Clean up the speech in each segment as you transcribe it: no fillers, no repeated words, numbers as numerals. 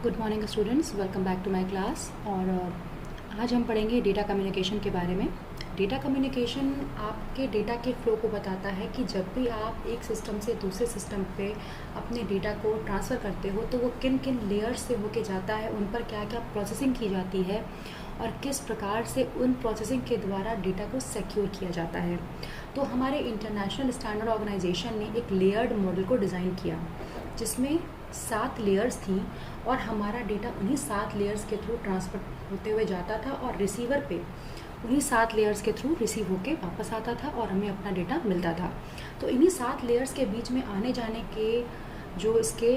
Good morning students, welcome back to my class. और आज हम पढ़ेंगे डेटा कम्युनिकेशन के बारे में। डेटा कम्युनिकेशन आपके डेटा के फ्लो को बताता है कि जब भी आप एक सिस्टम से दूसरे सिस्टम पे अपने डेटा को ट्रांसफ़र करते हो तो वो किन किन लेयर्स से होके जाता है, उन पर क्या क्या प्रोसेसिंग की जाती है और किस प्रकार से उन प्रोसेसिंग के द्वारा डेटा को सिक्योर किया जाता है। तो हमारे इंटरनेशनल स्टैंडर्ड ऑर्गेनाइजेशन ने एक लेयर्ड मॉडल को डिज़ाइन किया जिसमें 7 लेयर्स थी और हमारा डेटा उन्हीं 7 लेयर्स के थ्रू ट्रांसफ़र होते हुए जाता था और रिसीवर पे उन्हीं 7 लेयर्स के थ्रू रिसीव होके वापस आता था और हमें अपना डेटा मिलता था। तो इन्हीं 7 लेयर्स के बीच में आने जाने के जो इसके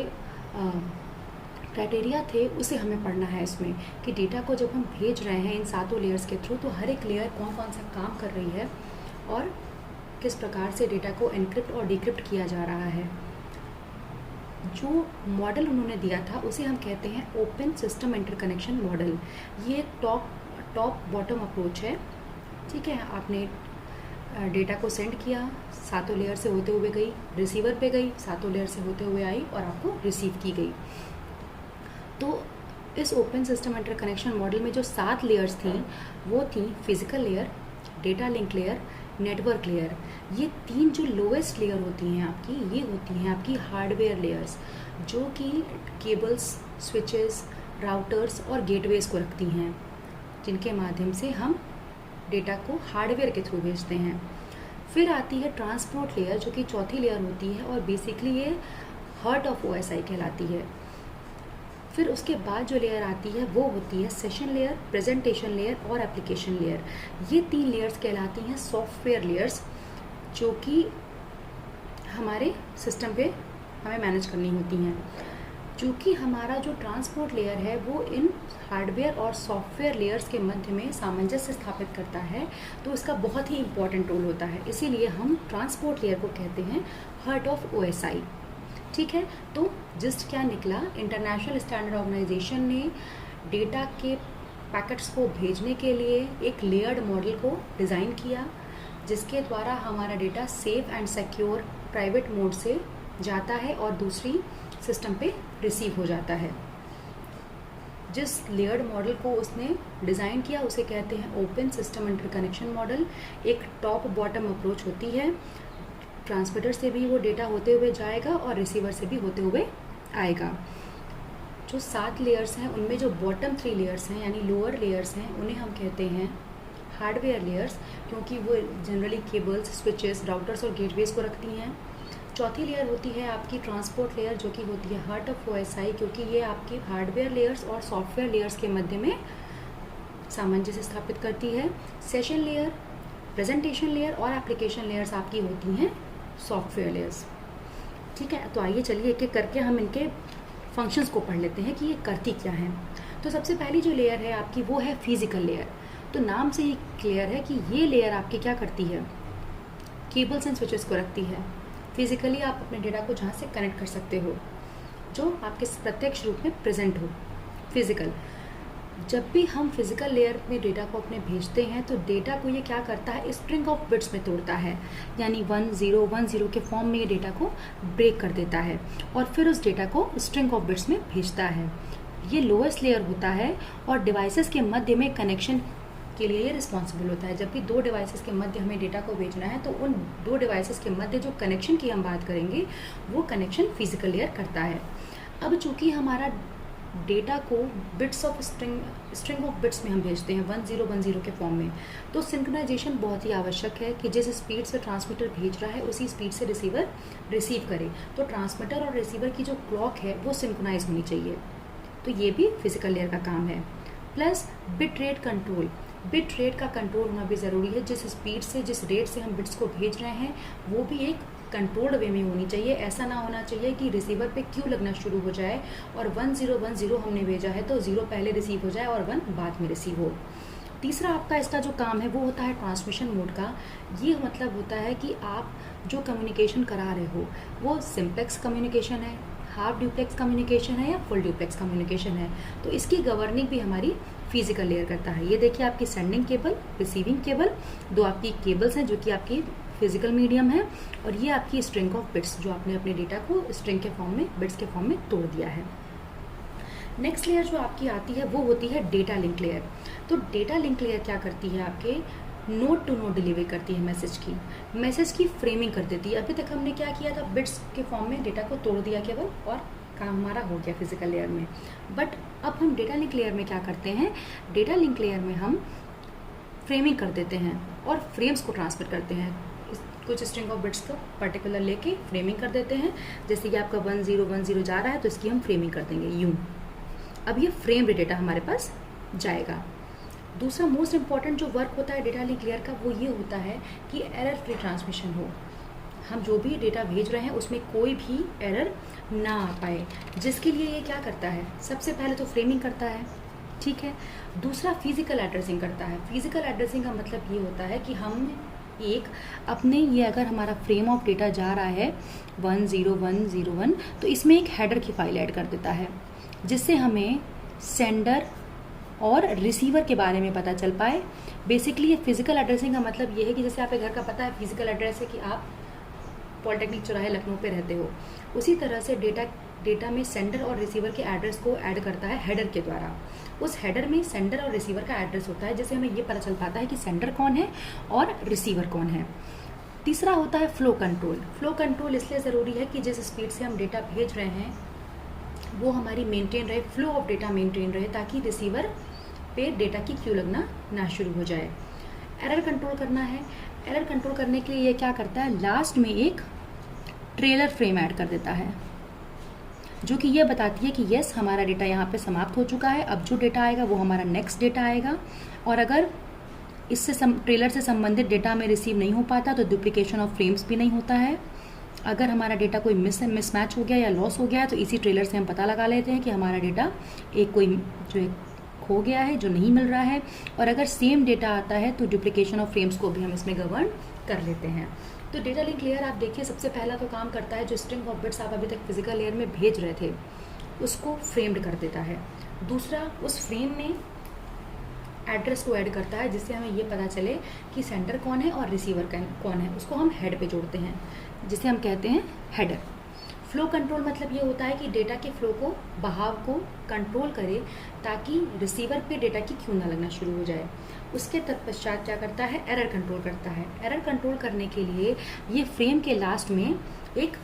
क्राइटेरिया थे उसे हमें पढ़ना है इसमें कि डेटा को जब हम भेज रहे हैं इन 7 लेयर्स के थ्रू तो हर एक लेयर कौन कौन सा काम कर रही है और किस प्रकार से डेटा को एनक्रिप्ट और डिक्रिप्ट किया जा रहा है। जो मॉडल उन्होंने दिया था उसे हम कहते हैं ओपन सिस्टम इंटरकनेक्शन मॉडल। ये टॉप बॉटम अप्रोच है। ठीक है, आपने डेटा को सेंड किया, 7 लेयर से होते हुए गई, रिसीवर पे गई, 7 लेयर से होते हुए आई और आपको रिसीव की गई। तो इस ओपन सिस्टम इंटरकनेक्शन मॉडल में जो 7 लेयर्स थी वो थी physical layer, data link layer, network layer. ये 3 जो लोएस्ट लेयर होती हैं आपकी, ये होती हैं आपकी हार्डवेयर लेयर्स, जो कि केबल्स, स्विचेस, राउटर्स और गेटवेज को रखती हैं, जिनके माध्यम से हम डेटा को हार्डवेयर के थ्रू भेजते हैं। फिर आती है ट्रांसपोर्ट लेयर, जो कि चौथी लेयर होती है और बेसिकली ये हार्ट ऑफ ओएसआई कहलाती है। फिर उसके बाद जो लेयर आती है वो होती है सेशन लेयर, प्रेजेंटेशन लेयर और एप्लीकेशन लेयर। ये 3 लेयर्स कहलाती हैं सॉफ्टवेयर लेयर्स, जो कि हमारे सिस्टम पे हमें मैनेज करनी होती हैं। चूँकि हमारा जो ट्रांसपोर्ट लेयर है वो इन हार्डवेयर और सॉफ्टवेयर लेयर्स के मध्य में सामंजस्य स्थापित करता है, तो इसका बहुत ही इम्पॉर्टेंट रोल होता है। इसीलिए हम ट्रांसपोर्ट लेयर को कहते हैं हार्ट ऑफ ओएसआई। ठीक है, तो जस्ट क्या निकला, इंटरनेशनल स्टैंडर्ड ऑर्गेनाइजेशन ने डेटा के पैकेट्स को भेजने के लिए एक लेयर्ड मॉडल को डिज़ाइन किया, जिसके द्वारा हमारा data safe and secure private mode से जाता है और दूसरी सिस्टम पे रिसीव हो जाता है। जिस लेयर्ड मॉडल को उसने डिज़ाइन किया उसे कहते हैं ओपन सिस्टम इंटरकनेक्शन मॉडल। एक टॉप बॉटम अप्रोच होती है, ट्रांसमीटर से भी वो डेटा होते हुए जाएगा और रिसीवर से भी होते हुए आएगा। जो 7 लेयर्स हैं उनमें जो बॉटम 3 लेयर्स हैं यानी लोअर लेयर्स हैं उन्हें हम कहते हैं हार्डवेयर लेयर्स, क्योंकि वो जनरली केबल्स, स्विचेस, राउटर्स और गेटवेज को रखती हैं। चौथी लेयर होती है आपकी ट्रांसपोर्ट लेयर, जो कि होती है हार्ट ऑफ ओएसआई, क्योंकि ये आपकी हार्डवेयर लेयर्स और सॉफ्टवेयर लेयर्स के मध्य में सामंजस्य स्थापित करती है। सेशन लेयर, प्रेजेंटेशन लेयर और एप्लीकेशन लेयर्स आपकी होती हैं सॉफ्टवेयर लेयर्स। ठीक है, तो आइए चलिए एक एक करके हम इनके फंक्शंस को पढ़ लेते हैं कि ये करती क्या है। तो सबसे पहली जो लेयर है आपकी वो है फिजिकल लेयर। तो नाम से ही क्लियर है कि ये लेयर आपकी क्या करती है, केबल्स एंड स्विचेस को रखती है। फिजिकली आप अपने डेटा को जहाँ से कनेक्ट कर सकते हो, जो आपके प्रत्यक्ष रूप में प्रेजेंट हो। फिजिकल, जब भी हम फिजिकल लेयर में डेटा को अपने भेजते हैं तो डेटा को ये क्या करता है, स्ट्रिंग ऑफ बिट्स में तोड़ता है, यानी 1010 के फॉर्म में ये डेटा को ब्रेक कर देता है और फिर उस डेटा को स्ट्रिंग ऑफ बिट्स में भेजता है। ये लोएस्ट लेयर होता है और डिवाइसेस के मध्य में कनेक्शन के लिए ये रिस्पॉन्सिबल होता है। जब भी 2 डिवाइसेस के मध्य हमें डेटा को भेजना है तो उन 2 डिवाइसेस के मध्य जो कनेक्शन की हम बात करेंगे वो कनेक्शन फिजिकल लेयर करता है। अब चूंकि हमारा डेटा को bits of string of bits में हम भेजते हैं 1010 के फॉर्म में, तो सिंक्रोनाइजेशन बहुत ही आवश्यक है कि जिस स्पीड से ट्रांसमीटर भेज रहा है उसी स्पीड से रिसीवर रिसीव करे। तो ट्रांसमीटर और रिसीवर की जो क्लॉक है वो सिंक्रोनाइज होनी चाहिए, तो ये भी फिजिकल लेयर का काम है। Plus bit rate control, bit rate का कंट्रोल होना भी ज़रूरी है। जिस स्पीड से, जिस रेट से हम बिट्स को भेज रहे हैं वो भी एक कंट्रोल्ड वे में होनी चाहिए। ऐसा ना होना चाहिए कि रिसीवर पे क्यू लगना शुरू हो जाए और 1010 हमने भेजा है तो 0 पहले रिसीव हो जाए और 1 बाद में रिसीव हो। तीसरा आपका इसका जो काम है वो होता है ट्रांसमिशन मोड का। ये मतलब होता है कि आप जो कम्युनिकेशन करा रहे हो वो सिंप्लेक्स कम्युनिकेशन है, हाफ ड्यूप्लेक्स कम्युनिकेशन है या फुल ड्यूप्लेक्स कम्युनिकेशन है, तो इसकी गवर्निंग भी हमारी फिजिकल लेयर करता है। ये देखिए आपकी सेंडिंग केबल, रिसीविंग केबल, 2 आपकी केबल्स हैं जो कि आपकी फिजिकल मीडियम है, और ये आपकी स्ट्रिंग ऑफ बिट्स जो आपने अपने डेटा को स्ट्रिंग के फॉर्म में, बिट्स के फॉर्म में तोड़ दिया है। नेक्स्ट लेयर जो आपकी आती है वो होती है डेटा लिंक लेयर। तो डेटा लिंक लेयर क्या करती है, आपके नोड टू नोड डिलीवरी करती है मैसेज की फ्रेमिंग कर देती है। अभी तक हमने क्या किया था, बिट्स के फॉर्म में डेटा को तोड़ दिया केवल और काम हमारा हो गया फिजिकल लेयर में। बट अब हम डेटा लिंक लेयर में क्या करते हैं, डेटा लिंक लेयर में हम फ्रेमिंग कर देते हैं और फ्रेम्स को ट्रांसफर करते हैं। कुछ स्ट्रिंग ऑफ बिट्स को पर्टिकुलर लेके फ्रेमिंग कर देते हैं। जैसे कि आपका 1010 जा रहा है तो इसकी हम फ्रेमिंग कर देंगे यूँ। अब ये फ्रेम डेटा हमारे पास जाएगा। दूसरा मोस्ट इंपॉर्टेंट जो वर्क होता है डेटा लिंक लेयर का वो ये होता है कि एरर फ्री ट्रांसमिशन हो। हम जो भी डेटा भेज रहे हैं उसमें कोई भी एरर ना आ पाए, जिसके लिए ये क्या करता है, सबसे पहले तो फ्रेमिंग करता है, ठीक है। दूसरा फिजिकल एड्रेसिंग करता है। फिजिकल एड्रेसिंग का मतलब ये होता है कि हम एक अपने ये अगर हमारा फ्रेम ऑफ डेटा जा रहा है 10101 तो इसमें एक हेडर की फाइल ऐड कर देता है, जिससे हमें सेंडर और रिसीवर के बारे में पता चल पाए। बेसिकली ये फिजिकल एड्रेसिंग का मतलब ये है कि जैसे आपके घर का पता है फिजिकल एड्रेस है कि आप पॉलिटेक्निक चौराहे लखनऊ पे रहते हो, उसी तरह से डेटा में सेंडर और रिसीवर के एड्रेस को ऐड करता है हेडर के द्वारा। उस हेडर में सेंडर और रिसीवर का एड्रेस होता है, जिससे हमें ये पता चल पाता है कि सेंडर कौन है और रिसीवर कौन है। तीसरा होता है फ्लो कंट्रोल। फ्लो कंट्रोल इसलिए ज़रूरी है कि जिस स्पीड से हम डेटा भेज रहे हैं वो हमारी मेंटेन रहे, फ्लो ऑफ डेटा मेंटेन रहे, ताकि रिसीवर पे डेटा की क्यू लगना ना शुरू हो जाए। एरर कंट्रोल करना है। एरर कंट्रोल करने के लिए ये क्या करता है, लास्ट में एक ट्रेलर फ्रेम ऐड कर देता है, जो कि ये बताती है कि यस हमारा डेटा यहाँ पे समाप्त हो चुका है, अब जो डेटा आएगा वो हमारा नेक्स्ट डेटा आएगा। और अगर इससे ट्रेलर से संबंधित डेटा में रिसीव नहीं हो पाता तो डुप्लीकेशन ऑफ फ्रेम्स भी नहीं होता है। अगर हमारा डेटा कोई मिसमैच हो गया या लॉस हो गया है तो इसी ट्रेलर से हम पता लगा लेते हैं कि हमारा डेटा खो गया है, जो नहीं मिल रहा है। और अगर सेम डेटा आता है तो डुप्लीकेशन ऑफ फ्रेम्स को भी हम इसमें गवर्न कर लेते हैं। तो डेटा लिंक लेयर आप देखिए सबसे पहला तो काम करता है, जो स्ट्रिंग ऑफ बिट्स आप अभी तक फिजिकल लेयर में भेज रहे थे उसको फ्रेम्ड कर देता है। दूसरा, उस फ्रेम में एड्रेस को ऐड करता है, जिससे हमें ये पता चले कि सेंडर कौन है और रिसीवर कौन है। उसको हम हेड पे जोड़ते हैं, जिसे हम कहते हैं हेडर। फ्लो कंट्रोल मतलब ये होता है कि डेटा के फ्लो को, बहाव को कंट्रोल करे, ताकि रिसीवर पे डेटा की क्यू ना लगना शुरू हो जाए। उसके तत्पश्चात क्या करता है, एरर कंट्रोल करता है। एरर कंट्रोल करने के लिए ये फ्रेम के लास्ट में एक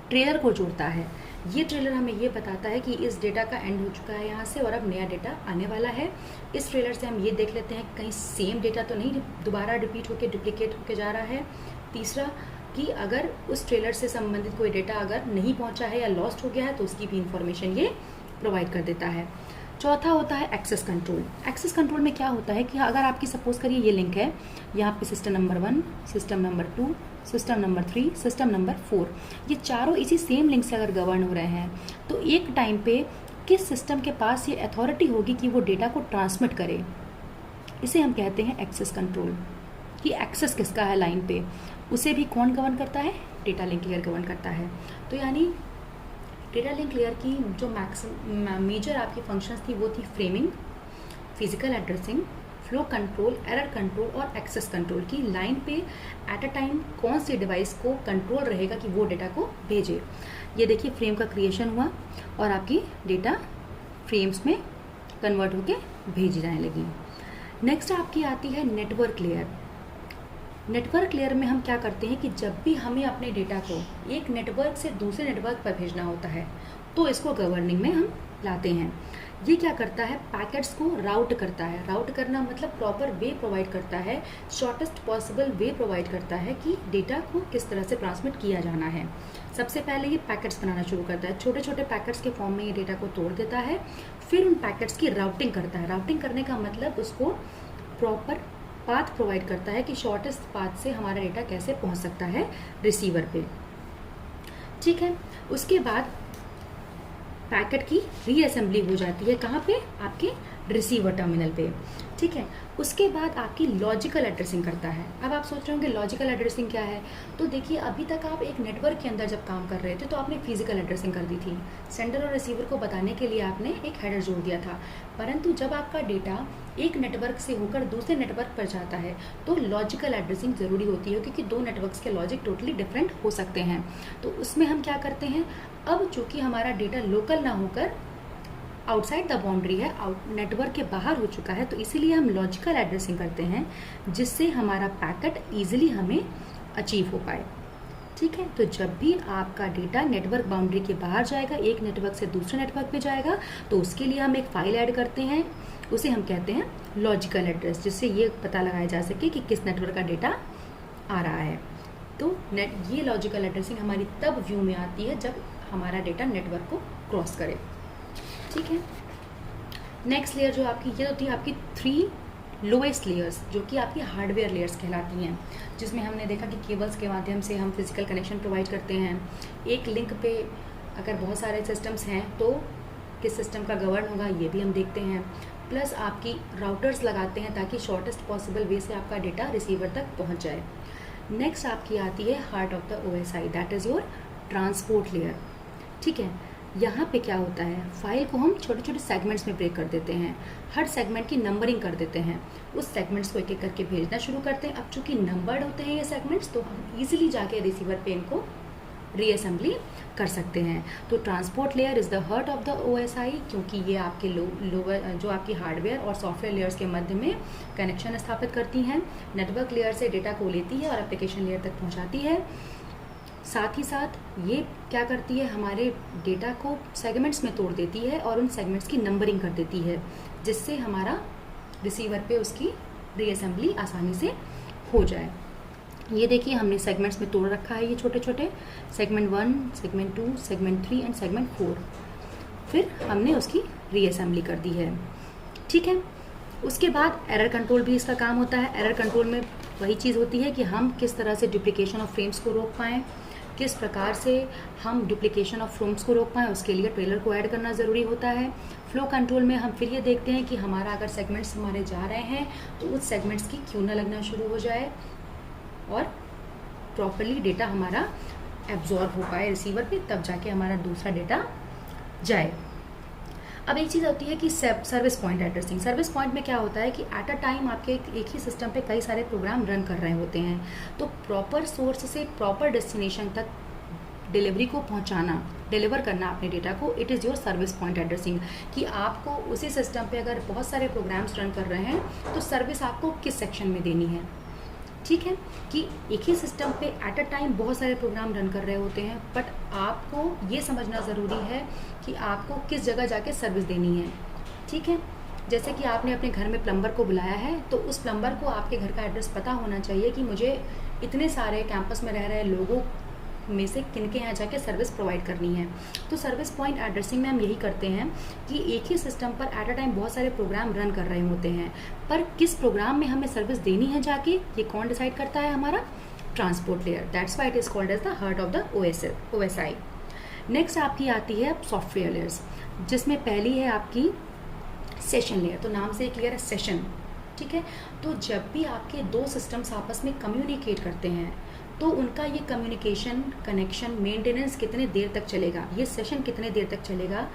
ट्रेलर को जोड़ता है। ये ट्रेलर हमें ये बताता है कि इस डेटा का एंड हो चुका है यहाँ से और अब नया डेटा आने वाला है। इस ट्रेलर से हम ये देख लेते हैं कहीं सेम डेटा तो नहीं दोबारा रिपीट होकर डुप्लीकेट होकर जा रहा है। तीसरा, कि अगर उस ट्रेलर से संबंधित कोई डेटा अगर नहीं पहुंचा है या लॉस्ट हो गया है तो उसकी भी इंफॉर्मेशन ये प्रोवाइड कर देता है। चौथा होता है एक्सेस कंट्रोल। एक्सेस कंट्रोल में क्या होता है कि अगर आपकी सपोज करिए ये लिंक है, यहाँ पे system number 1, system number 2, system number 3, system number 4, ये चारों इसी सेम लिंक से अगर गवर्न हो रहे हैं तो एक टाइम पे किस सिस्टम के पास ये अथॉरिटी होगी कि वो डेटा को ट्रांसमिट करे, इसे हम कहते हैं एक्सेस कंट्रोल। कि एक्सेस किसका है लाइन पे, उसे भी कौन गवर्न करता है, डेटा लिंक लेयर गवर्न करता है। तो यानी डेटा लिंक लेयर की जो मेजर आपकी फंक्शंस थी वो थी framing, physical addressing, flow control, error control और एक्सेस कंट्रोल की लाइन पे एट अ टाइम कौन सी डिवाइस को कंट्रोल रहेगा कि वो डेटा को भेजे। ये देखिए फ्रेम का क्रिएशन हुआ और आपकी डेटा फ्रेम्स में कन्वर्ट होके भेजी जाने लगी। नेक्स्ट आपकी आती है नेटवर्क लेयर। नेटवर्क लेयर में हम क्या करते हैं कि जब भी हमें अपने डेटा को एक नेटवर्क से दूसरे नेटवर्क पर भेजना होता है तो इसको गवर्निंग में हम लाते हैं। ये क्या करता है, पैकेट्स को राउट करता है। राउट करना मतलब प्रॉपर वे प्रोवाइड करता है, शॉर्टेस्ट पॉसिबल वे प्रोवाइड करता है कि डेटा को किस तरह से ट्रांसमिट किया जाना है। सबसे पहले ये पैकेट्स बनाना शुरू करता है, छोटे छोटे पैकेट्स के फॉर्म में ये डेटा को तोड़ देता है, फिर उन पैकेट्स की राउटिंग करता है। राउटिंग करने का मतलब उसको प्रॉपर पाथ प्रोवाइड करता है कि शॉर्टेस्ट पाथ से हमारा डेटा कैसे पहुंच सकता है रिसीवर पे, ठीक है। उसके बाद पैकेट की रीअसेंबली हो जाती है, कहाँ पे, आपके रिसीवर टर्मिनल पे, ठीक है। उसके बाद आपकी लॉजिकल एड्रेसिंग करता है। अब आप सोच रहे होंगे लॉजिकल एड्रेसिंग क्या है, तो देखिए अभी तक आप एक नेटवर्क के अंदर जब काम कर रहे थे तो आपने फिजिकल एड्रेसिंग कर दी थी, सेंडर और रिसीवर को बताने के लिए आपने एक हेडर जोड़ दिया था। परंतु जब आपका डेटा एक नेटवर्क से होकर दूसरे नेटवर्क पर जाता है तो लॉजिकल एड्रेसिंग ज़रूरी होती है, क्योंकि दो नेटवर्क्स के लॉजिक टोटली डिफरेंट हो सकते हैं। तो उसमें हम क्या करते हैं, अब चूंकि हमारा डेटा लोकल ना होकर आउटसाइड द बाउंड्री है, नेटवर्क के बाहर हो चुका है, तो इसीलिए हम लॉजिकल एड्रेसिंग करते हैं जिससे हमारा पैकेट ईजिली हमें अचीव हो पाए। ठीक है, तो जब भी आपका डेटा नेटवर्क बाउंड्री के बाहर जाएगा, एक नेटवर्क से दूसरे नेटवर्क पे जाएगा, तो उसके लिए हम एक फाइल ऐड करते हैं, उसे हम कहते हैं लॉजिकल एड्रेस, जिससे ये पता लगाया जा सके कि किस नेटवर्क का डेटा आ रहा है। तो ये लॉजिकल एड्रेसिंग हमारी तब व्यू में आती है जब हमारा डेटा नेटवर्क को क्रॉस करे। ठीक है, नेक्स्ट लेयर जो आपकी, ये होती है आपकी 3 लोएस्ट लेयर्स, जो कि आपकी हार्डवेयर लेयर्स कहलाती हैं, जिसमें हमने देखा कि केबल्स के माध्यम से हम फिजिकल कनेक्शन प्रोवाइड करते हैं। एक लिंक पे अगर बहुत सारे सिस्टम्स हैं तो किस सिस्टम का गवर्न होगा ये भी हम देखते हैं, प्लस आपकी राउटर्स लगाते हैं ताकि शॉर्टेस्ट पॉसिबल वे से आपका डेटा रिसीवर तक पहुंच जाए। नेक्स्ट आपकी आती है heart of the OSI, that is your transport layer. ठीक है, यहाँ पे क्या होता है, फाइल को हम छोटे छोटे सेगमेंट्स में ब्रेक कर देते हैं, हर सेगमेंट की नंबरिंग कर देते हैं, उस सेगमेंट्स को एक एक करके भेजना शुरू करते हैं। अब चूंकि नंबर्ड होते हैं ये सेगमेंट्स, तो हम इजीली जाके रिसीवर पे इनको रीअसेंबली कर सकते हैं। तो transport layer is the heart of the OSI, क्योंकि ये आपके लोअर जो आपकी हार्डवेयर और सॉफ्टवेयर लेयर्स के मध्य में कनेक्शन स्थापित करती हैं, नेटवर्क लेयर से डेटा को लेती है और एप्लीकेशन लेयर तक पहुँचाती है। साथ ही साथ ये क्या करती है, हमारे डेटा को सेगमेंट्स में तोड़ देती है और उन सेगमेंट्स की नंबरिंग कर देती है, जिससे हमारा रिसीवर पे उसकी रीअसेंबली आसानी से हो जाए। ये देखिए हमने सेगमेंट्स में तोड़ रखा है, ये छोटे छोटे segment 1, segment 2, segment 3 and segment 4, फिर हमने उसकी रीअसेंबली कर दी है। ठीक है, उसके बाद एरर कंट्रोल भी इसका काम होता है। एरर कंट्रोल में वही चीज़ होती है कि हम किस तरह से डुप्लीकेशन ऑफ फ्रेम्स को रोक पाएँ, किस प्रकार से हम डुप्लीकेशन ऑफ फ्रेम्स को रोक पाएँ, उसके लिए ट्रेलर को ऐड करना ज़रूरी होता है। फ्लो कंट्रोल में हम फिर ये देखते हैं कि हमारा अगर सेगमेंट्स हमारे जा रहे हैं तो उस सेगमेंट्स की क्यू न लगना शुरू हो जाए और प्रॉपरली डेटा हमारा एब्जॉर्ब हो पाए रिसीवर पे, तब जाके हमारा दूसरा डेटा जाए। अब एक चीज़ होती है कि service point addressing. Service point में क्या होता है कि एट अ टाइम आपके एक ही सिस्टम पे कई सारे प्रोग्राम रन कर रहे होते हैं, तो प्रॉपर सोर्स से प्रॉपर डेस्टिनेशन तक डिलीवरी को पहुंचाना, डिलीवर करना अपने डेटा को, it is your service point addressing. कि आपको उसी सिस्टम पे अगर बहुत सारे प्रोग्राम्स रन कर रहे हैं तो सर्विस आपको किस सेक्शन में देनी है। ठीक है, कि एक ही सिस्टम पे एट अ टाइम बहुत सारे प्रोग्राम रन कर रहे होते हैं, बट आपको ये समझना ज़रूरी है कि आपको किस जगह जाके सर्विस देनी है। ठीक है, जैसे कि आपने अपने घर में प्लम्बर को बुलाया है, तो उस प्लम्बर को आपके घर का एड्रेस पता होना चाहिए कि मुझे इतने सारे कैंपस में रह रहे लोगों में से किनके यहाँ जाके सर्विस प्रोवाइड करनी है। तो सर्विस पॉइंट एड्रेसिंग में हम यही करते हैं कि एक ही सिस्टम पर एट अ टाइम बहुत सारे प्रोग्राम रन कर रहे होते हैं, पर किस प्रोग्राम में हमें सर्विस देनी है जाके, ये कौन डिसाइड करता है, हमारा transport layer. That's why it is called as the heart of the OSI। Next आपकी आती है सॉफ्टवेयर लेयर्स, जिसमें पहली है आपकी सेशन लेयर। तो नाम से क्लियर है, सेशन। ठीक है, तो जब भी आपके दो सिस्टम्स आपस में कम्युनिकेट करते हैं तो उनका ये कम्युनिकेशन, कनेक्शन, मेंटेनेंस कितने देर तक चलेगा, ये सेशन कितने देर तक चलेगा,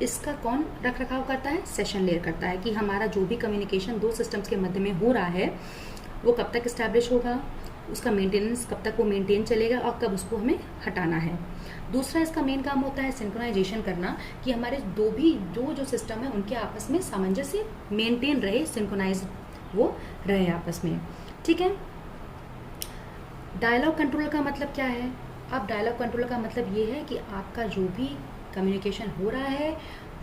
इसका कौन रख रखाव करता है, सेशन लेयर करता है। कि हमारा जो भी कम्युनिकेशन दो सिस्टम्स के मध्य में हो रहा है वो कब तक इस्टेब्लिश होगा, उसका मेंटेनेंस कब तक वो मेंटेन चलेगा और कब उसको हमें हटाना है। दूसरा इसका मेन काम होता है सिंक्रोनाइजेशन करना, कि हमारे दो सिस्टम है उनके आपस में सामंजस्य मेंटेन रहे, सिंक्रोनाइज वो रहे आपस में। ठीक है, डायलॉग कंट्रोल का मतलब क्या है। अब डायलॉग कंट्रोल का मतलब ये है कि आपका जो भी कम्युनिकेशन हो रहा है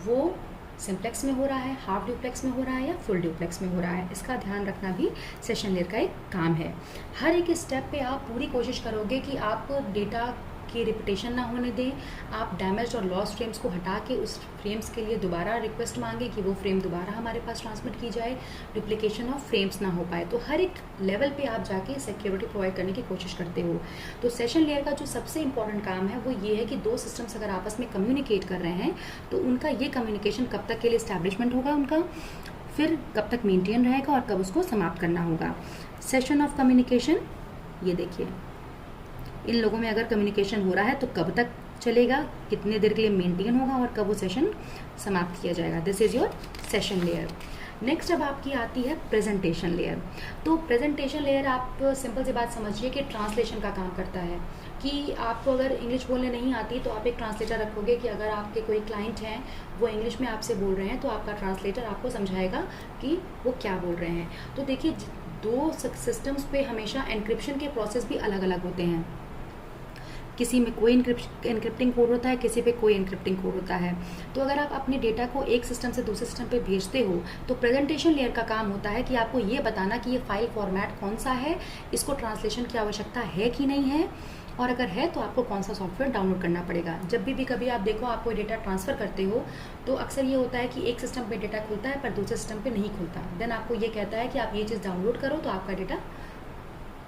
वो सिंप्लेक्स में हो रहा है, हाफ ड्यूप्लेक्स में हो रहा है या फुल ड्यूप्लेक्स में हो रहा है, इसका ध्यान रखना भी सेशन लेयर का एक काम है। हर एक स्टेप पे आप पूरी कोशिश करोगे कि आप डेटा की रिपीटेशन ना होने दें, आप डैमेज और लॉस फ्रेम्स को हटा के उस फ्रेम्स के लिए दोबारा रिक्वेस्ट मांगे कि वो फ्रेम दोबारा हमारे पास ट्रांसमिट की जाए, डुप्लीकेशन ऑफ फ्रेम्स ना हो पाए। तो हर एक लेवल पे आप जाके सिक्योरिटी प्रोवाइड करने की कोशिश करते हो। तो सेशन लेयर का जो सबसे इंपॉर्टेंट काम है वो ये है कि दो सिस्टम्स अगर आपस में कम्युनिकेट कर रहे हैं तो उनका ये कम्युनिकेशन कब तक के लिए इस्टेब्लिशमेंट होगा उनका, फिर कब तक मेंटेन रहेगा और कब उसको समाप्त करना होगा। सेशन ऑफ कम्युनिकेशन, ये देखिए इन लोगों में अगर कम्युनिकेशन हो रहा है तो कब तक चलेगा, कितने देर के लिए मेंटेन होगा और कब वो सेशन समाप्त किया जाएगा। This is your session layer. Next अब आपकी आती है प्रेजेंटेशन लेयर। तो प्रेजेंटेशन लेयर आप सिंपल सी बात समझिए कि ट्रांसलेशन का काम करता है। कि आपको अगर इंग्लिश बोलने नहीं आती तो आप एक ट्रांसलेटर रखोगे कि अगर आपके कोई क्लाइंट हैं वो इंग्लिश में आपसे बोल रहे हैं तो आपका ट्रांसलेटर आपको समझाएगा कि वो क्या बोल रहे हैं। तो देखिए, दो सिस्टम्स पे हमेशा एन्क्रिप्शन के प्रोसेस भी अलग अलग होते हैं। किसी में कोई एन्क्रिप्टिंग कोड होता है, किसी पे कोई एन्क्रिप्टिंग कोड होता है। तो अगर आप अपने डेटा को एक सिस्टम से दूसरे सिस्टम पे भेजते हो तो प्रेजेंटेशन लेयर का काम होता है कि आपको ये बताना कि ये फाइल फॉर्मेट कौन सा है, इसको ट्रांसलेशन की आवश्यकता है कि नहीं है, और अगर है तो आपको कौन सा सॉफ्टवेयर डाउनलोड करना पड़ेगा। जब भी कभी आप देखो आप कोई डेटा ट्रांसफ़र करते हो तो अक्सर ये होता है कि एक सिस्टम पे डेटा खुलता है पर दूसरे सिस्टम पे नहीं खुलता। देन आपको ये कहता है कि आप ये चीज़ डाउनलोड करो तो आपका डेटा